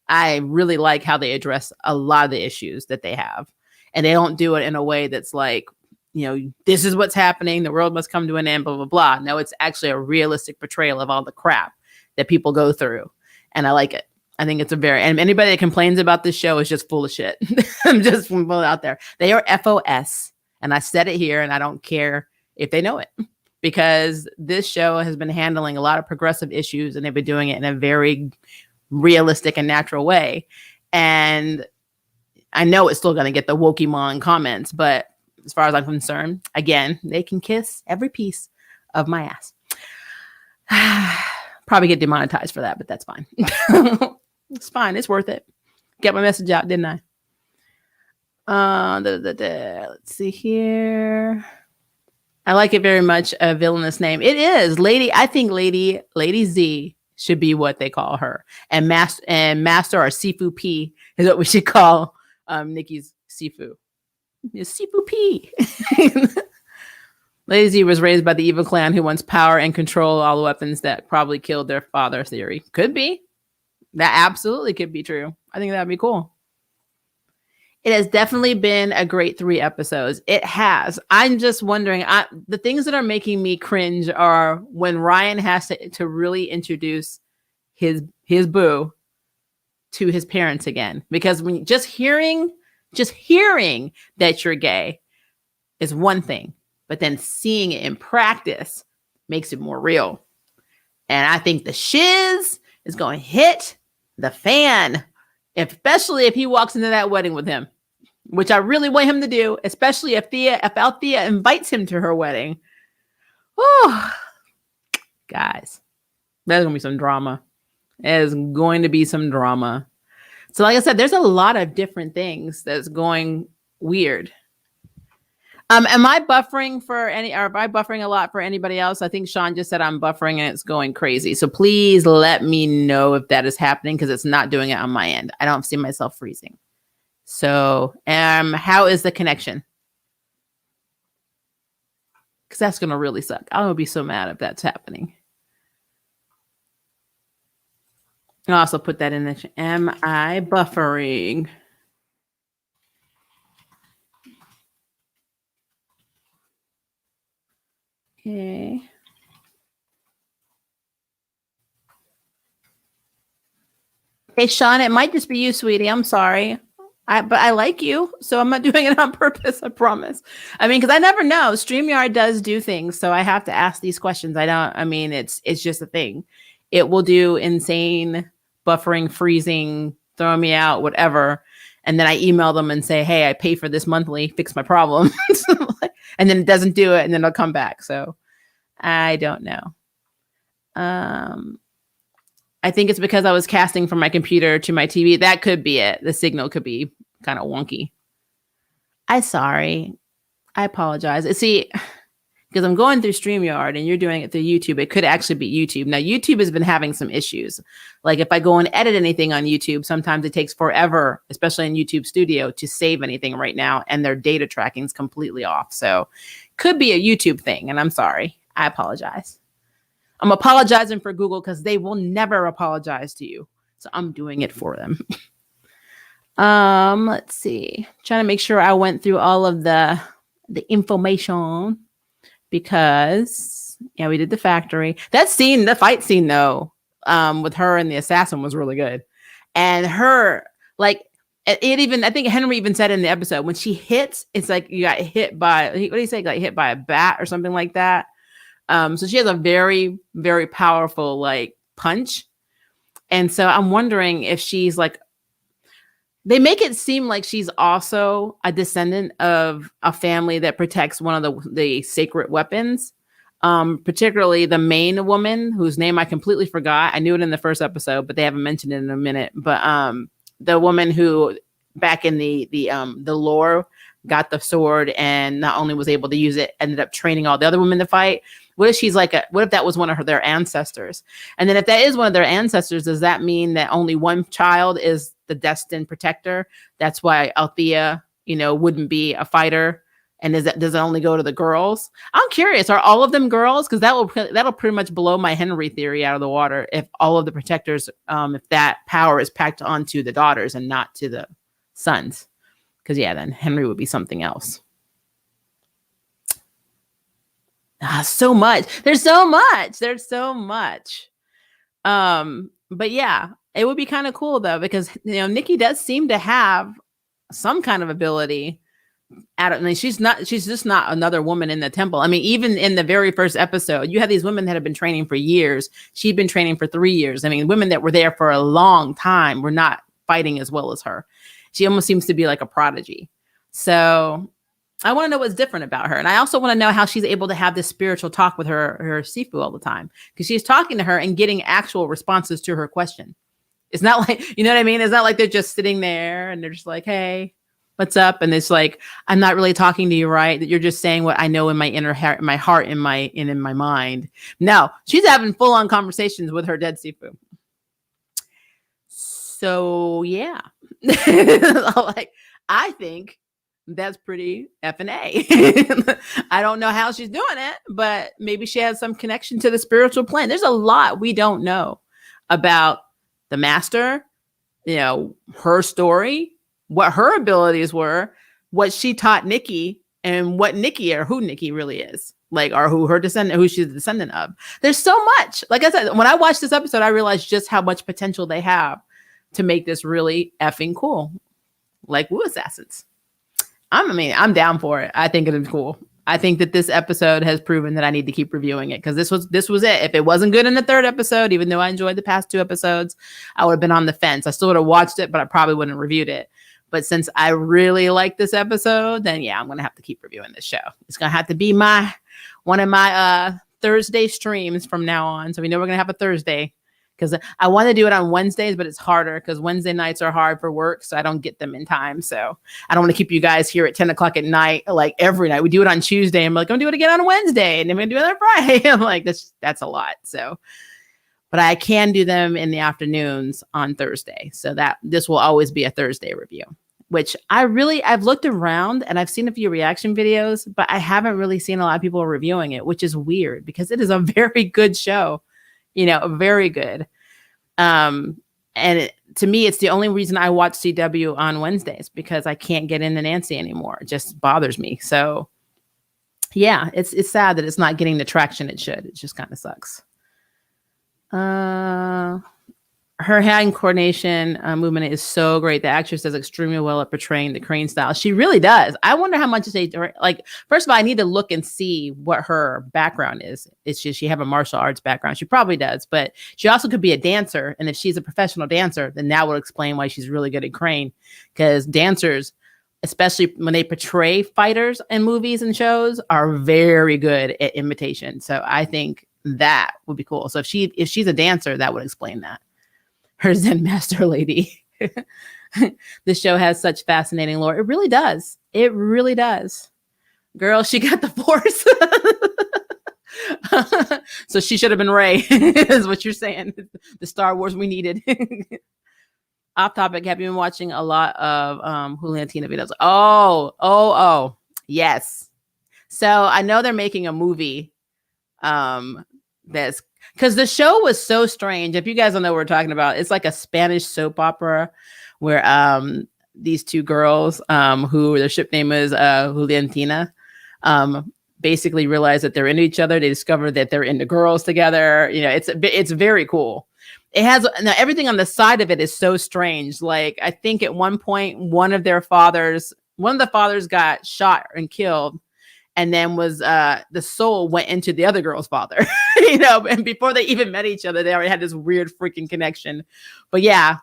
I really like how they address a lot of the issues that they have, and they don't do it in a way that's like this is what's happening. The world must come to an end, blah, blah, blah. No, it's actually a realistic portrayal of all the crap that people go through. And I like it. I think it's and anybody that complains about this show is just full of shit. I'm just full out there. They are FOS. And I said it here, and I don't care if they know it, because this show has been handling a lot of progressive issues, and they've been doing it in a very realistic and natural way. And I know it's still going to get the Wokemon comments, but as far as I'm concerned, again, they can kiss every piece of my ass. Probably get demonetized for that, but that's fine. It's fine. It's worth it. Get my message out, didn't I? Let's see here. I like it very much. A villainous name. It is Lady. I think Lady Z should be what they call her, and Master or Sifu P is what we should call Nikki's Sifu. It's Sifu P. Lady Z was raised by the evil clan who wants power and control all the weapons that probably killed their father. Theory could be. That absolutely could be true. I think that'd be cool. It has definitely been a great 3 episodes. It has. I'm just wondering, the things that are making me cringe are when Ryan has to really introduce his boo to his parents again. Because when just hearing that you're gay is one thing, but then seeing it in practice makes it more real. And I think the shiz is going to hit the fan, especially if he walks into that wedding with him, which I really want him to do, especially if Althea invites him to her wedding. Oh, guys, there's going to be some drama. There's going to be some drama. So like I said, there's a lot of different things that's going weird. Am I buffering am I buffering a lot for anybody else? I think Sean just said I'm buffering and it's going crazy. So please let me know if that is happening, because it's not doing it on my end. I don't see myself freezing. So how is the connection? Because that's going to really suck. I'm going to be so mad if that's happening. I'll also put that in the am I buffering? Okay. Hey, Sean, it might just be you, sweetie. I'm sorry. But I like you, so I'm not doing it on purpose, I promise. I mean, because I never know. StreamYard does do things, so I have to ask these questions. It's just a thing. It will do insane buffering, freezing, throwing me out, whatever. And then I email them and say, hey, I pay for this monthly, fix my problem. And then it doesn't do it, and then it'll come back. So I don't know. I think it's because I was casting from my computer to my TV. That could be it. The signal could be kind of wonky. I'm sorry. I apologize. See, because I'm going through StreamYard and you're doing it through YouTube, it could actually be YouTube. Now, YouTube has been having some issues. Like if I go and edit anything on YouTube, sometimes it takes forever, especially in YouTube Studio, to save anything right now. And their data tracking is completely off. So could be a YouTube thing. And I'm sorry. I apologize. I'm apologizing for Google because they will never apologize to you. So I'm doing it for them. Let's see. Trying to make sure I went through all of the information, because we did the factory. That scene, the fight scene though, with her and the assassin was really good. And her, like, it even, I think Henry even said in the episode, when she hits, it's like you got hit by, what do you say? Like hit by a bat or something like that. So she has a very, very powerful like punch. And so I'm wondering if she's like, they make it seem like she's also a descendant of a family that protects one of the sacred weapons. Particularly the main woman, whose name I completely forgot. I knew it in the first episode, but they haven't mentioned it in a minute. But the woman who back in the lore got the sword and not only was able to use it, ended up training all the other women to fight. What if she's what if that was one of their ancestors? And then if that is one of their ancestors, does that mean that only one child is the destined protector? That's why Althea, wouldn't be a fighter. And does it only go to the girls? I'm curious. Are all of them girls? Because that'll pretty much blow my Henry theory out of the water. If all of the protectors, if that power is packed onto the daughters and not to the sons. Because then Henry would be something else. So much. There's so much. There's so much. But yeah, it would be kind of cool though, because Nikki does seem to have some kind of ability. I mean, she's just not another woman in the temple. I mean, even in the very first episode, you have these women that have been training for years. She'd been training for 3 years. I mean, women that were there for a long time were not fighting as well as her. She almost seems to be like a prodigy. So I want to know what's different about her. And I also want to know how she's able to have this spiritual talk with her Sifu all the time, because she's talking to her and getting actual responses to her question. It's not like, you know what I mean? It's not like they're just sitting there and they're just like, hey, what's up? And it's like, I'm not really talking to you, right? That you're just saying what I know in my inner heart, in my heart, in my mind. No, she's having full on conversations with her dead Sifu. So yeah, like, I think that's pretty effing A. I don't know how she's doing it, but maybe she has some connection to the spiritual plane. There's a lot we don't know about the master, her story, what her abilities were, what she taught Nikki, and what Nikki, or who Nikki really is, like, or who she's the descendant of. There's so much. Like I said, when I watched this episode, I realized just how much potential they have to make this really effing cool. Like Wu Assassins. I'm down for it. I think it is cool. I think that this episode has proven that I need to keep reviewing it, because this was it. If it wasn't good in the third episode, even though I enjoyed the past 2 episodes, I would have been on the fence. I still would have watched it, but I probably wouldn't have reviewed it. But since I really like this episode, then yeah, I'm going to have to keep reviewing this show. It's going to have to be one of my Thursday streams from now on. So we know we're going to have a Thursday, because I want to do it on Wednesdays, but it's harder because Wednesday nights are hard for work. So I don't get them in time. So I don't want to keep you guys here at 10 o'clock at night, like every night. We do it on Tuesday. I'm like, I'm going to do it again on Wednesday. And then we're going to do it on Friday. I'm like, that's a lot. So, but I can do them in the afternoons on Thursday. So that this will always be a Thursday review, which I've looked around and I've seen a few reaction videos, but I haven't really seen a lot of people reviewing it, which is weird because it is a very good show. Very good. And to me, it's the only reason I watch CW on Wednesdays, because I can't get into Nancy anymore. It just bothers me. So yeah, it's sad that it's not getting the traction it should. It just kind of sucks. Her hand coordination movement is so great. The actress does extremely well at portraying the crane style. She really does. I wonder how much they like. First of all, I need to look and see what her background is. It's just she have a martial arts background. She probably does, but she also could be a dancer. And if she's a professional dancer, then that will explain why she's really good at crane. Because dancers, especially when they portray fighters in movies and shows, are very good at imitation. So I think that would be cool. So if she's a dancer, that would explain that. Her Zen master lady. This show has such fascinating lore. It really does. It really does. Girl, she got the Force. So she should have been Rey, is what you're saying. The Star Wars we needed. Off topic, have you been watching a lot of Julian Tina videos? Oh, yes. So I know they're making a movie that's, because the show was so strange. If you guys don't know what we're talking about, it's like a Spanish soap opera where these 2 girls, who their ship name is Juliantina, basically realize that they're into each other. They discover that they're into girls together. It's very cool. It has everything on the side of it is so strange. Like, I think at one point, one of the fathers got shot and killed. And then the soul went into the other girl's father, and before they even met each other, they already had this weird freaking connection. But yeah,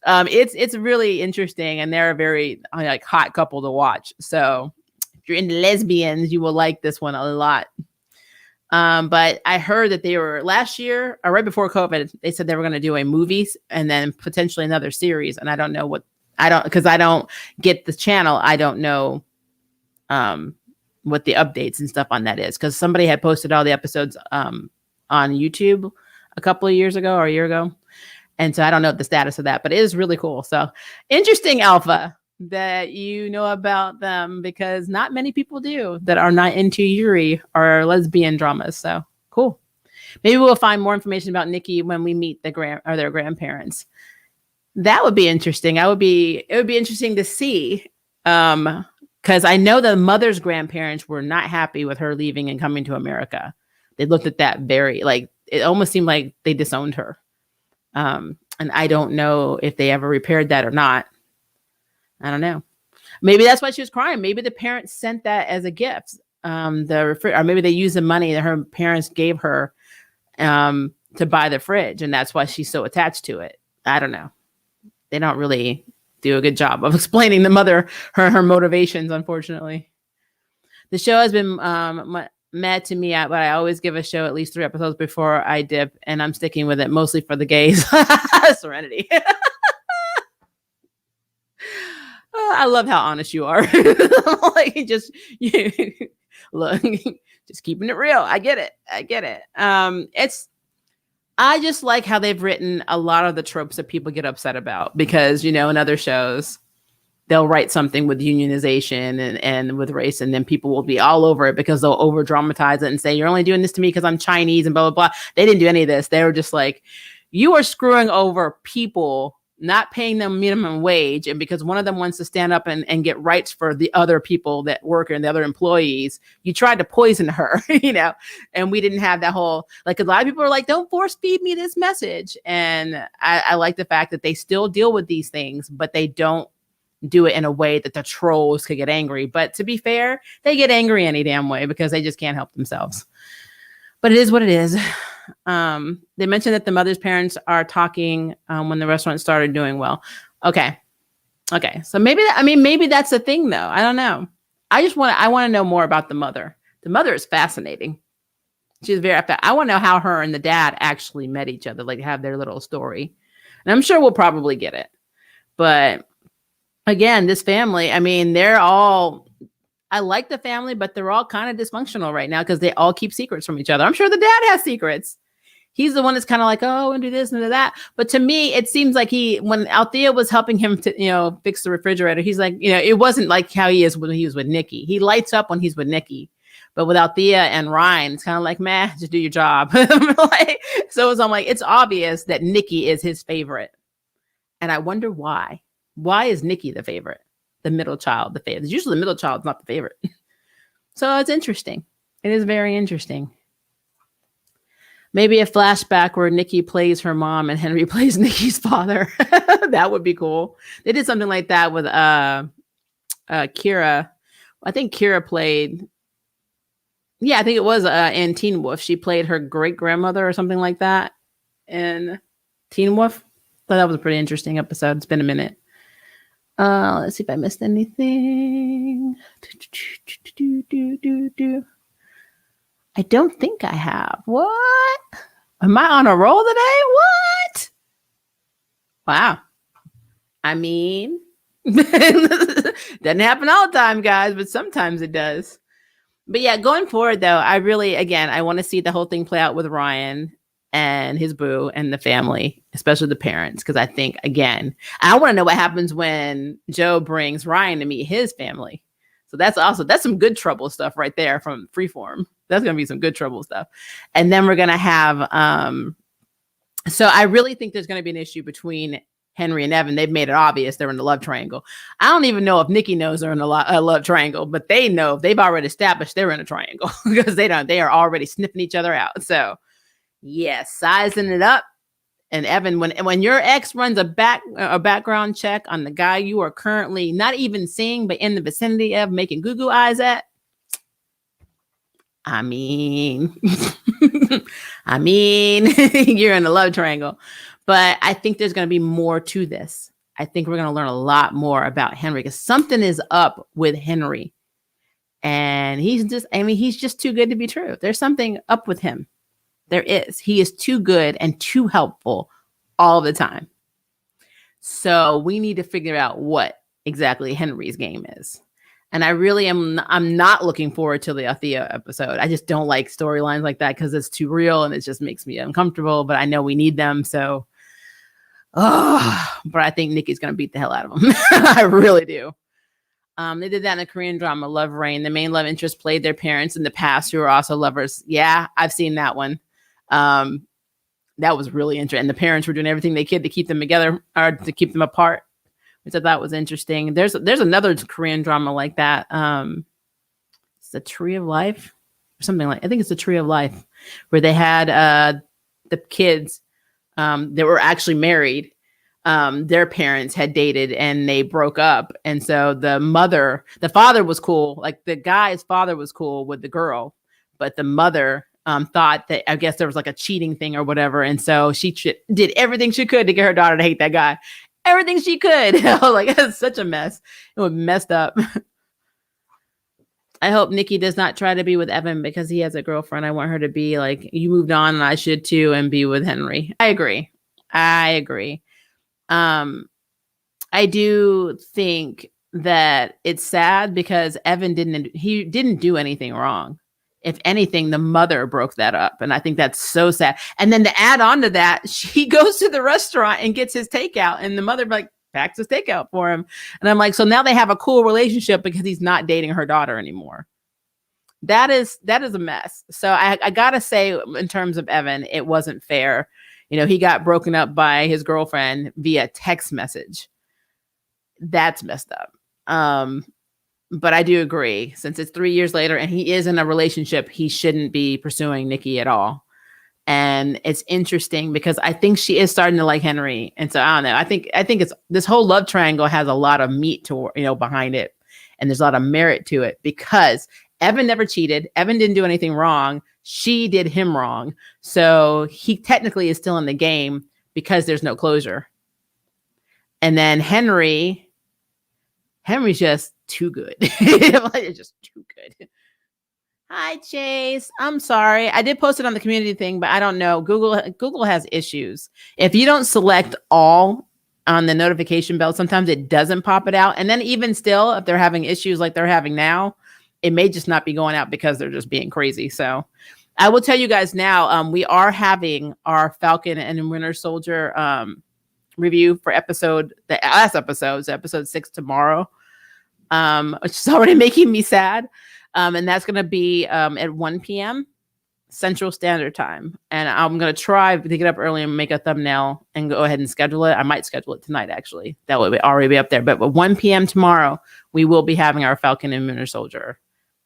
it's really interesting, and they're a very like hot couple to watch. So if you're into lesbians, you will like this one a lot. But I heard that they were last year or right before COVID, they said they were going to do a movie and then potentially another series. And I don't know because I don't get the channel. I don't know, what the updates and stuff on that is, because somebody had posted all the episodes on YouTube a couple of years ago or a year ago. And so I don't know the status of that, but it is really cool. So interesting, Alpha, that you know about them, because not many people do that are not into Yuri or lesbian dramas. So cool. Maybe we'll find more information about Nikki when we meet their grandparents. That would be interesting. It would be interesting to see Because I know the mother's grandparents were not happy with her leaving and coming to America. They looked at that very, like, it almost seemed like they disowned her. And I don't know if they ever repaired that or not. I don't know. Maybe that's why she was crying. Maybe the parents sent that as a gift. Or maybe they used the money that her parents gave her to buy the fridge, and that's why she's so attached to it. I don't know. They don't really do a good job of explaining the mother her motivations, unfortunately. The show has been mad to me, but I always give a show at least 3 episodes before I dip, and I'm sticking with it mostly for the gays. Serenity. I love how honest you are. Like, look, just keeping it real. I get it. I just like how they've written a lot of the tropes that people get upset about, because, in other shows, they'll write something with unionization and with race, and then people will be all over it because they'll over dramatize it and say, you're only doing this to me because I'm Chinese and blah, blah, blah. They didn't do any of this. They were just like, you are screwing over people, not paying them minimum wage. And because one of them wants to stand up and get rights for the other people that work and the other employees, you tried to poison her, and we didn't have that whole, like, a lot of people are like, don't force feed me this message. And I like the fact that they still deal with these things, but they don't do it in a way that the trolls could get angry. But to be fair, they get angry any damn way because they just can't help themselves. But it is what it is. They mentioned that the mother's parents are talking when the restaurant started doing well. Okay. So maybe that's the thing, though. I don't know. I want to know more about the mother. The mother is fascinating. She's I want to know how her and the dad actually met each other, like have their little story. And I'm sure we'll probably get it. But again, this family, I like the family, but they're all kind of dysfunctional right now because they all keep secrets from each other. I'm sure the dad has secrets. He's the one that's kind of like, oh, and do this and do that. But to me, it seems like when Althea was helping him to, fix the refrigerator, he's like, it wasn't like how he is when he was with Nikki. He lights up when he's with Nikki. But with Althea and Ryan, it's kind of like, meh, just do your job. So I'm like, it's obvious that Nikki is his favorite. And I wonder why. Why is Nikki the favorite? The middle child, the favorite. Usually the middle child's not the favorite. So it's interesting. It is very interesting. Maybe a flashback where Nikki plays her mom and Henry plays Nikki's father. That would be cool. They did something like that with Kira. I think Kira played. Yeah, I think it was in Teen Wolf. She played her great grandmother or something like that in Teen Wolf. Thought that was a pretty interesting episode. It's been a minute. Let's see if I missed anything. I don't think I have. What? Am I on a roll today? What? Wow. Doesn't happen all the time, guys, but sometimes it does. But yeah, going forward, though, I want to see the whole thing play out with Ryan and his boo and the family, especially the parents, because I think, again, I want to know what happens when Joe brings Ryan to meet his family. So that's some good trouble stuff right there from Freeform. That's going to be some good trouble stuff. And then we're going to have, so I really think there's going to be an issue between Henry and Evan. They've made it obvious they're in the love triangle. I don't even know if Nikki knows they're in a love triangle, but they know. They've already established they're in a triangle because they are already sniffing each other out. So yeah, sizing it up. And Evan, when your ex runs a background check on the guy you are currently not even seeing, but in the vicinity of, making goo eyes at, you're in a love triangle. But I think there's going to be more to this. I think we're going to learn a lot more about Henry, because something is up with Henry. And he's just too good to be true. There's something up with him. There is. He is too good and too helpful all the time. So we need to figure out what exactly Henry's game is. And I'm not looking forward to the Althea episode. I just don't like storylines like that because it's too real and it just makes me uncomfortable. But I know we need them. So, but I think Nikki's going to beat the hell out of him. I really do. They did that in a Korean drama, Love Rain. The main love interest played their parents in the past who are also lovers. Yeah, I've seen that one. That was really interesting. And the parents were doing everything they could to keep them together or to keep them apart, which I thought was interesting. There's another Korean drama like that. It's the Tree of Life or something like. I think it's the Tree of Life, where they had the kids. They were actually married. Their parents had dated and they broke up, and so the father was cool. Like the guy's father was cool with the girl, but the mother thought that, I guess there was like a cheating thing or whatever, and so she did everything she could to get her daughter to hate that guy. Everything she could. Like, it's such a mess. It was messed up. I hope Nikki does not try to be with Evan because he has a girlfriend. I want her to be like, you moved on and I should too, and be with Henry. I agree. I do think that it's sad because Evan didn't do anything wrong. If anything, the mother broke that up. And I think that's so sad. And then to add on to that, she goes to the restaurant and gets his takeout, and the mother like packs his takeout for him. And I'm like, so now they have a cool relationship because he's not dating her daughter anymore. That is a mess. So I gotta say, in terms of Evan, it wasn't fair. He got broken up by his girlfriend via text message. That's messed up. But I do agree, since it's 3 years later and he is in a relationship, he shouldn't be pursuing Nikki at all. And it's interesting because I think she is starting to like Henry. And so I don't know. I think it's this whole love triangle has a lot of meat to, behind it. And there's a lot of merit to it because Evan never cheated. Evan didn't do anything wrong. She did him wrong. So he technically is still in the game because there's no closure. And then Henry's just too good. It's just too good. Hi, Chase. I'm sorry. I did post it on the community thing, but I don't know. Google has issues. If you don't select all on the notification bell, sometimes it doesn't pop it out. And then even still, if they're having issues like they're having now, it may just not be going out because they're just being crazy. So I will tell you guys now, we are having our Falcon and Winter Soldier review for episode 6 tomorrow, which is already making me sad. And that's going to be at 1 p.m. Central Standard Time. And I'm going to try to get up early and make a thumbnail and go ahead and schedule it. I might schedule it tonight, actually. That would already be up there. But at 1 p.m. tomorrow, we will be having our Falcon and Winter Soldier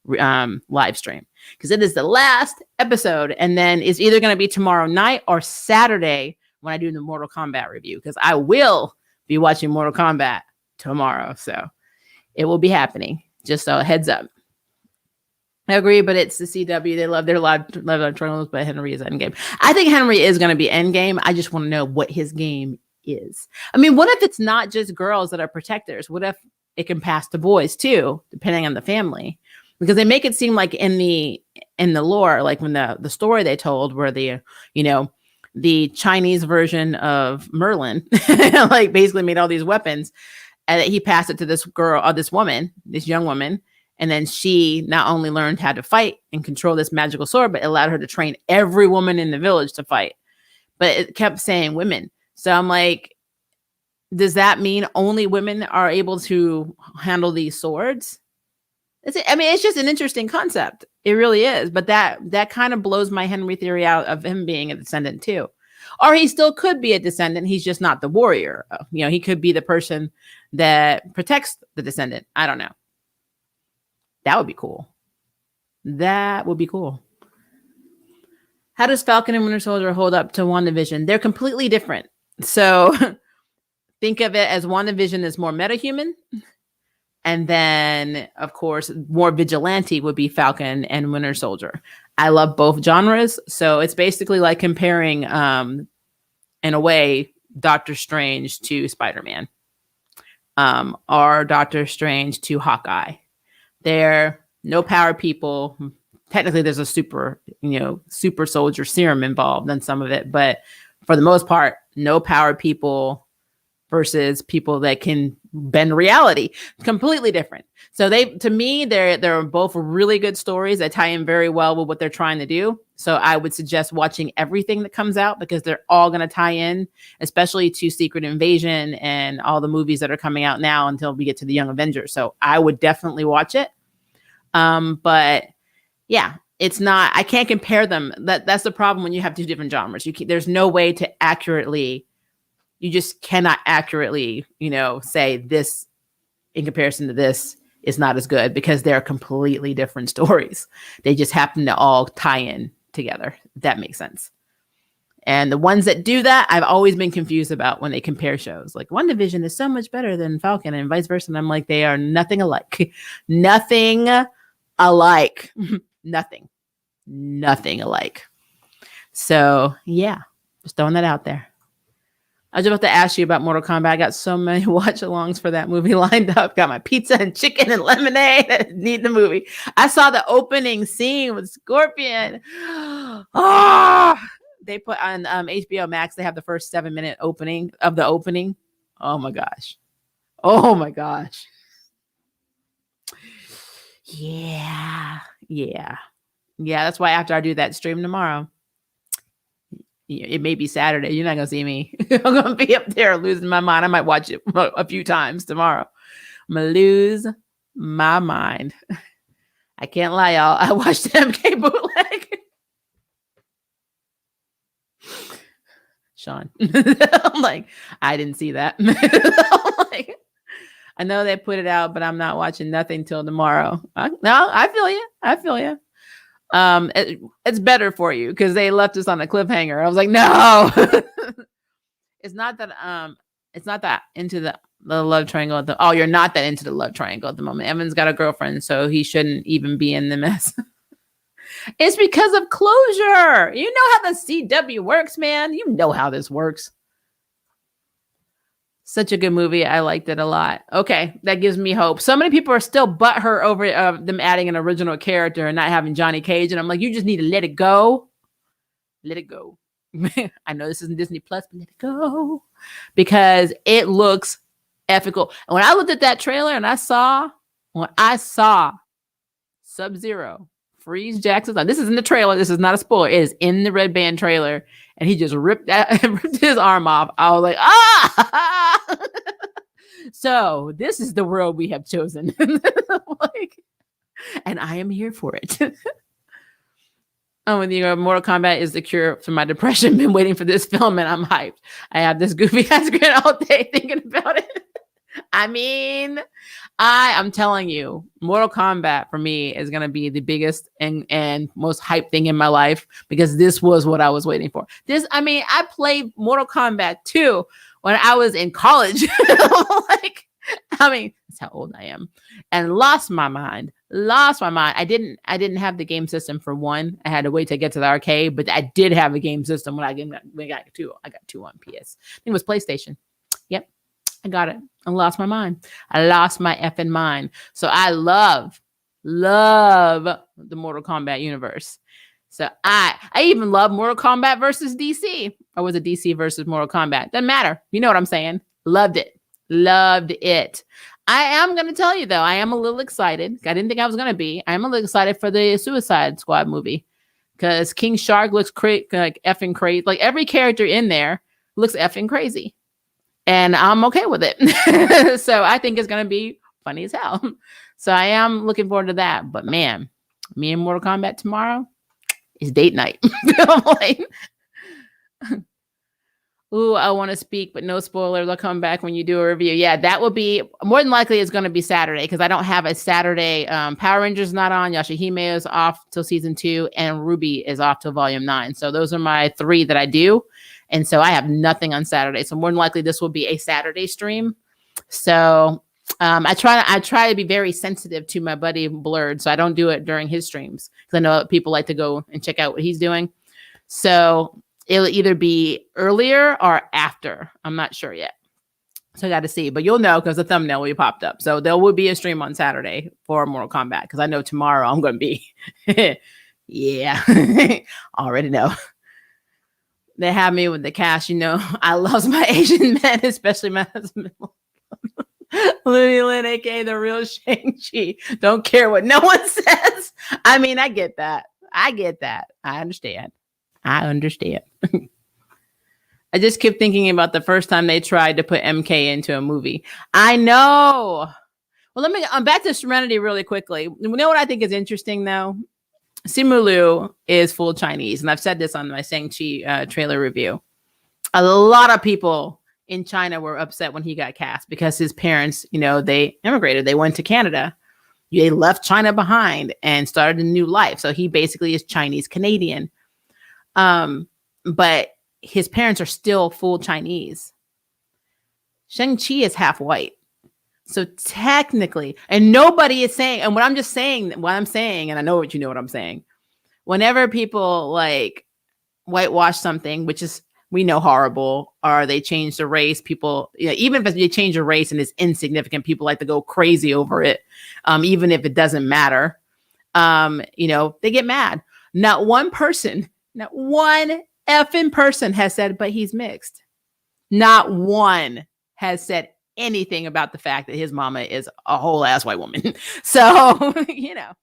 live stream, because it is the last episode. And then it's either going to be tomorrow night or Saturday when I do the Mortal Kombat review, because I will be watching Mortal Kombat tomorrow. So it will be happening. Just a heads up. I agree, but it's the CW. They love their live trials, but Henry is endgame. I think Henry is going to be endgame. I just want to know what his game is. I mean, what if it's not just girls that are protectors? What if it can pass to boys too, depending on the family? Because they make it seem like in the lore, like when the story they told, where the Chinese version of Merlin, like basically made all these weapons, and that he passed it to this girl, or this young woman. And then she not only learned how to fight and control this magical sword, but it allowed her to train every woman in the village to fight. But it kept saying women. So I'm like, does that mean only women are able to handle these swords? It's just an interesting concept. It really is. But that kind of blows my Henry theory out of him being a descendant too. Or he still could be a descendant. He's just not the warrior. He could be the person that protects the descendant. I don't know. That would be cool. How does Falcon and Winter Soldier hold up to WandaVision? They're completely different. So think of it as WandaVision is more metahuman. And then, of course, more vigilante would be Falcon and Winter Soldier. I love both genres. So it's basically like comparing, in a way, Doctor Strange to Spider-Man. Or Doctor Strange to Hawkeye. They're no power people. Technically, there's a super soldier serum involved in some of it. But for the most part, no power people versus people that can bend reality. Completely different. So to me, they're both really good stories that tie in very well with what they're trying to do. So I would suggest watching everything that comes out, because they're all going to tie in, especially to Secret Invasion and all the movies that are coming out now until we get to the Young Avengers. So I would definitely watch it. But yeah, it's not, I can't compare them. That's the problem when you have two different genres. There's no way to accurately you just cannot accurately, say this in comparison to this is not as good because they're completely different stories. They just happen to all tie in together. If that makes sense. And the ones that do that, I've always been confused about when they compare shows. Like WandaVision is so much better than Falcon and vice versa. And I'm like, they are nothing alike. Nothing alike. Nothing alike. So yeah, just throwing that out there. I was about to ask you about Mortal Kombat. I got so many watch-alongs for that movie lined up. Got my pizza and chicken and lemonade. I need the movie. I saw the opening scene with Scorpion. Oh, they put on HBO Max. They have the first 7-minute opening of the opening. Oh my gosh. Yeah. That's why after I do that stream tomorrow, it may be Saturday. You're not going to see me. I'm going to be up there losing my mind. I might watch it a few times tomorrow. I'm going to lose my mind. I can't lie, y'all. I watched the MK bootleg. Sean. I'm like, I didn't see that. I'm like, I know they put it out, but I'm not watching nothing till tomorrow. No, I feel you. It's better for you because they left us on a cliffhanger. I was like, no. It's not that into the love triangle. You're not that into the love triangle at the moment. Evan's got a girlfriend, so he shouldn't even be in the mess. It's because of closure. You know how the CW works, man. You know how this works. Such a good movie. I liked it a lot. Okay, that gives me hope. So many people are still butthurt over them adding an original character and not having Johnny Cage. And I'm like, you just need to let it go. Let it go. I know this isn't Disney Plus, but let it go. Because it looks ethical. And when I looked at that trailer and I saw Sub-Zero freeze Jackson. This is in the trailer. This is not a spoiler. It is in the Red Band trailer. And he just ripped his arm off. I was like, ah! So this is the world we have chosen. And I am here for it. With you, Mortal Kombat is the cure for my depression. Been waiting for this film and I'm hyped. I have this goofy ass grin all day thinking about it. I mean, I'm telling you, Mortal Kombat for me is going to be the biggest and most hype thing in my life because this was what I was waiting for. I played Mortal Kombat 2 when I was in college. That's how old I am. And lost my mind. I didn't have the game system for one. I had to wait to get to the arcade, but I did have a game system when I got two. I got two on PS. I think it was PlayStation. Yep. I got it. I lost my mind. I lost my effing mind. So I love the Mortal Kombat universe. So I even love Mortal Kombat versus DC. Or was it DC versus Mortal Kombat? Doesn't matter. You know what I'm saying? Loved it. I am going to tell you, though, I am a little excited. I didn't think I was going to be. I'm a little excited for the Suicide Squad movie. Because King Shark looks like effing crazy. Like every character in there looks effing crazy. And I'm okay with it. So I think it's going to be funny as hell. So I am looking forward to that. But man, me and Mortal Kombat tomorrow is date night. I'm like, ooh, I want to speak, but no spoilers. I'll come back when you do a review. Yeah, that will be more than likely it's going to be Saturday because I don't have a Saturday. Power Rangers not on. Yashahime is off till season 2 and Ruby is off till volume 9. So those are my 3 that I do. And so I have nothing on Saturday. So more than likely this will be a Saturday stream. So I try to be very sensitive to my buddy Blurred. So I don't do it during his streams because I know people like to go and check out what he's doing. So it'll either be earlier or after. I'm not sure yet. So I got to see. But you'll know because the thumbnail will be popped up. So there will be a stream on Saturday for Mortal Kombat because I know tomorrow I'm going to be. Yeah. Already know. They have me with the cash, I love my Asian men, especially my husband. Looney Lin, aka the real Shang-Chi. Don't care what no one says. I get that. I understand. I just keep thinking about the first time they tried to put MK into a movie. I know. Well, I'm back to Serenity really quickly. You know what I think is interesting, though? Simu Liu is full Chinese, and I've said this on my Shang-Chi trailer review. A lot of people in China were upset when he got cast because his parents, they immigrated. They went to Canada. They left China behind and started a new life. So he basically is Chinese Canadian. But his parents are still full Chinese. Shang-Chi is half white. So technically, and nobody is saying, and what I'm saying, and I know what what I'm saying. Whenever people like whitewash something, which is, we know, horrible, or they change the race, people, even if they change a race and it's insignificant, people like to go crazy over it. Even if it doesn't matter, they get mad. Not one effing person has said, but he's mixed. Not one has said anything about the fact that his mama is a whole ass white woman. So, whatever.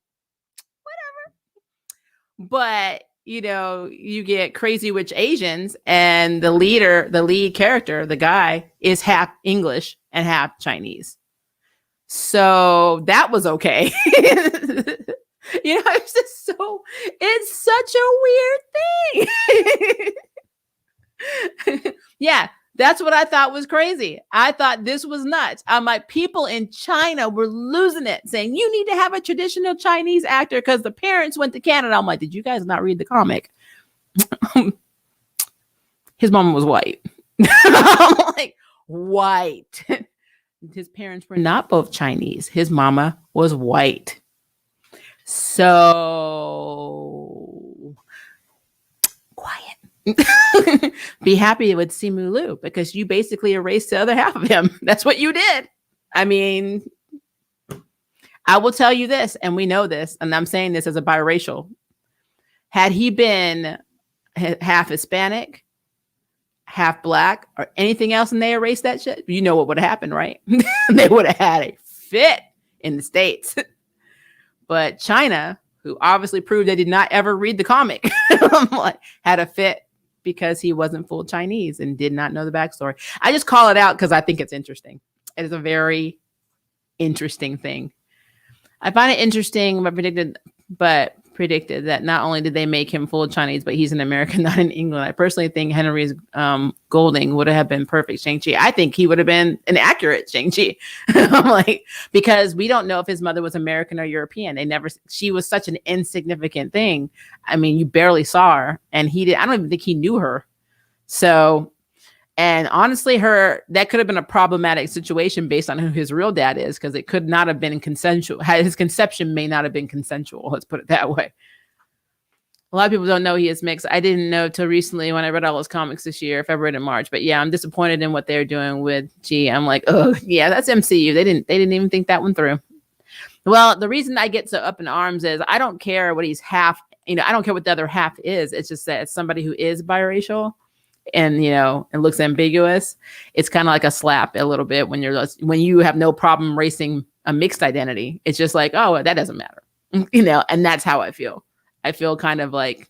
But, you get crazy rich Asians, and the lead character, the guy, is half English and half Chinese. So that was okay. It's just it's such a weird thing. Yeah. That's what I thought was crazy. I thought this was nuts. I'm like, people in China were losing it, saying you need to have a traditional Chinese actor because the parents went to Canada. I'm like, did you guys not read the comic? His mom was white. I'm like, white. His parents were not both Chinese. His mama was white. So quiet. Be happy with Simu Liu, because you basically erased the other half of him. That's what you did. I mean, I will tell you this, and we know this, and I'm saying this as a biracial. Had he been half Hispanic, half Black, or anything else, and they erased that shit, you know what would have happened, right? They would have had a fit in the States. But China, who obviously proved they did not ever read the comic, had a fit because he wasn't full Chinese and did not know the backstory. I just call it out because I think it's interesting. It is a very interesting thing. I find it interesting, but predicted that not only did they make him full Chinese, but he's an American, not in England. I personally think Henry Golding would have been perfect Shang-Chi. I think he would have been an accurate Shang-Chi. Because we don't know if his mother was American or European. She was such an insignificant thing. I mean, you barely saw her, and I don't even think he knew her. So, and honestly, that could have been a problematic situation based on who his real dad is, because it could not have been consensual. His conception may not have been consensual. Let's put it that way. A lot of people don't know he is mixed. I didn't know till recently when I read all those comics this year, February and March. But yeah, I'm disappointed in what they're doing with G. I'm like, oh yeah, that's MCU. They didn't even think that one through. Well, the reason I get so up in arms is I don't care what he's half. I don't care what the other half is. It's just that it's somebody who is biracial. And it looks ambiguous. It's kind of like a slap a little bit when you have no problem racing a mixed identity. It's just like, oh, that doesn't matter, and that's how I feel. I feel kind of like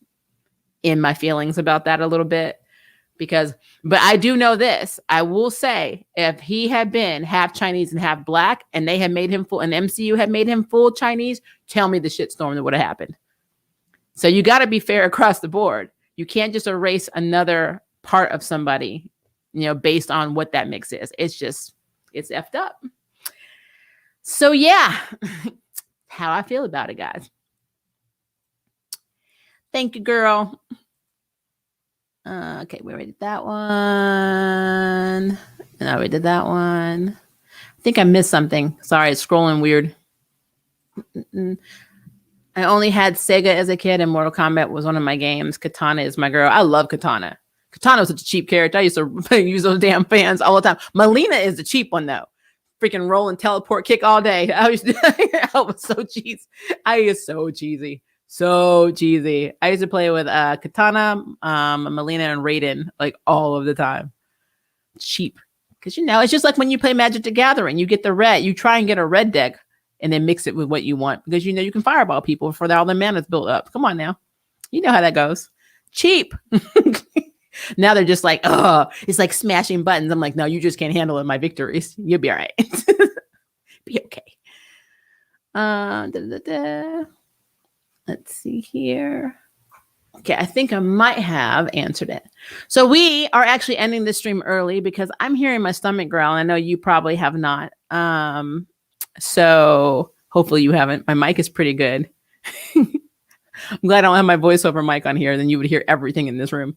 in my feelings about that a little bit, but I do know this. I will say, if he had been half Chinese and half Black, and they had made him full, and MCU had made him full Chinese, tell me the shitstorm that would have happened. So you got to be fair across the board. You can't just erase another part of somebody, based on what that mix is. It's effed up. So yeah, how I feel about it, guys. Thank you, girl. Okay, we already did that one. And I already did that one. I think I missed something. Sorry, it's scrolling weird. I only had Sega as a kid, and Mortal Kombat was one of my games. Katana is my girl. I love Katana. Katana was such a cheap character. I used to use those damn fans all the time. Melina is the cheap one, though. Freaking roll and teleport kick all day. I was so cheesy. So cheesy. I used to play with Katana, Melina, and Raiden like all of the time. Cheap. Because, it's just like when you play Magic the Gathering. You get the red. You try and get a red deck and then mix it with what you want. Because, you can fireball people before all their mana's built up. Come on now. You know how that goes. Cheap. Now they're just like, oh, it's like smashing buttons. I'm like, no, you just can't handle it. My victories. You'll be all right. Be okay. Let's see here. Okay, I think I might have answered it. So we are actually ending this stream early because I'm hearing my stomach growl. I know you probably have not. So hopefully you haven't. My mic is pretty good. I'm glad I don't have my voiceover mic on here. Then you would hear everything in this room.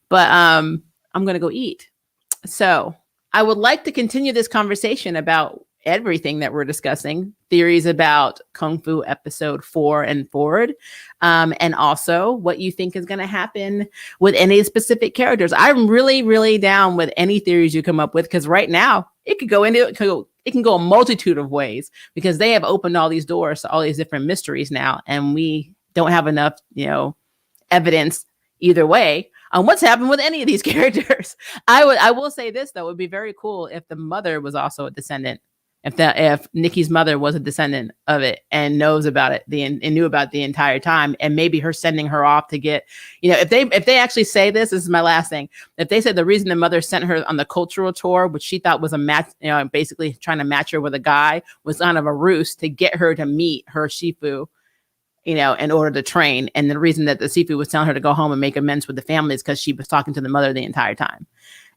But I'm gonna go eat. So I would like to continue this conversation about everything that we're discussing, theories about Kung Fu episode 4 and forward, and also what you think is going to happen with any specific characters. I'm really, really down with any theories you come up with, because right now it could go a multitude of ways, because they have opened all these doors to all these different mysteries now, and we don't have enough, evidence either way on what's happened with any of these characters. I will say this though, it would be very cool if the mother was also a descendant. If Nikki's mother was a descendant of it and knows about it and knew about the entire time, and maybe her sending her off to get, if they actually say this is my last thing. If they said the reason the mother sent her on the cultural tour, which she thought was a match, basically trying to match her with a guy, was kind of a ruse to get her to meet her Shifu, in order to train. And the reason that the Sifu was telling her to go home and make amends with the family is because she was talking to the mother the entire time.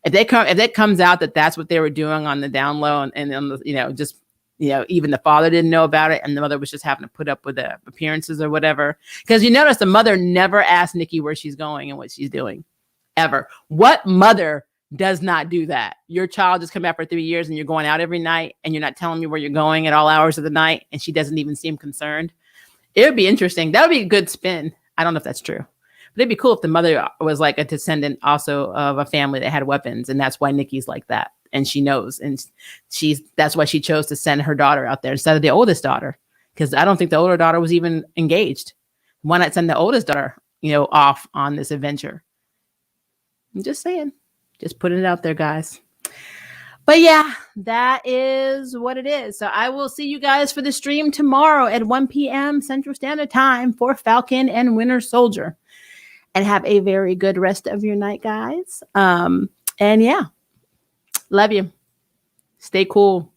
If that comes out that that's what they were doing on the down low, and on the, even the father didn't know about it, and the mother was just having to put up with the appearances or whatever. Because you notice the mother never asked Nikki where she's going and what she's doing, ever. What mother does not do that? Your child just come back for 3 years and you're going out every night and you're not telling me where you're going at all hours of the night, and she doesn't even seem concerned. It would be interesting. That would be a good spin. I don't know if that's true. But it'd be cool if the mother was like a descendant also of a family that had weapons, and that's why Nikki's like that, and she knows, and that's why she chose to send her daughter out there instead of the oldest daughter, because I don't think the older daughter was even engaged. Why not send the oldest daughter, off on this adventure? I'm just saying, just putting it out there, guys. But yeah, that is what it is. So I will see you guys for the stream tomorrow at 1 p.m. Central Standard Time for Falcon and Winter Soldier. And have a very good rest of your night, guys. And yeah, love you. Stay cool.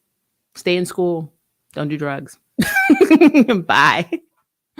Stay in school. Don't do drugs. Bye.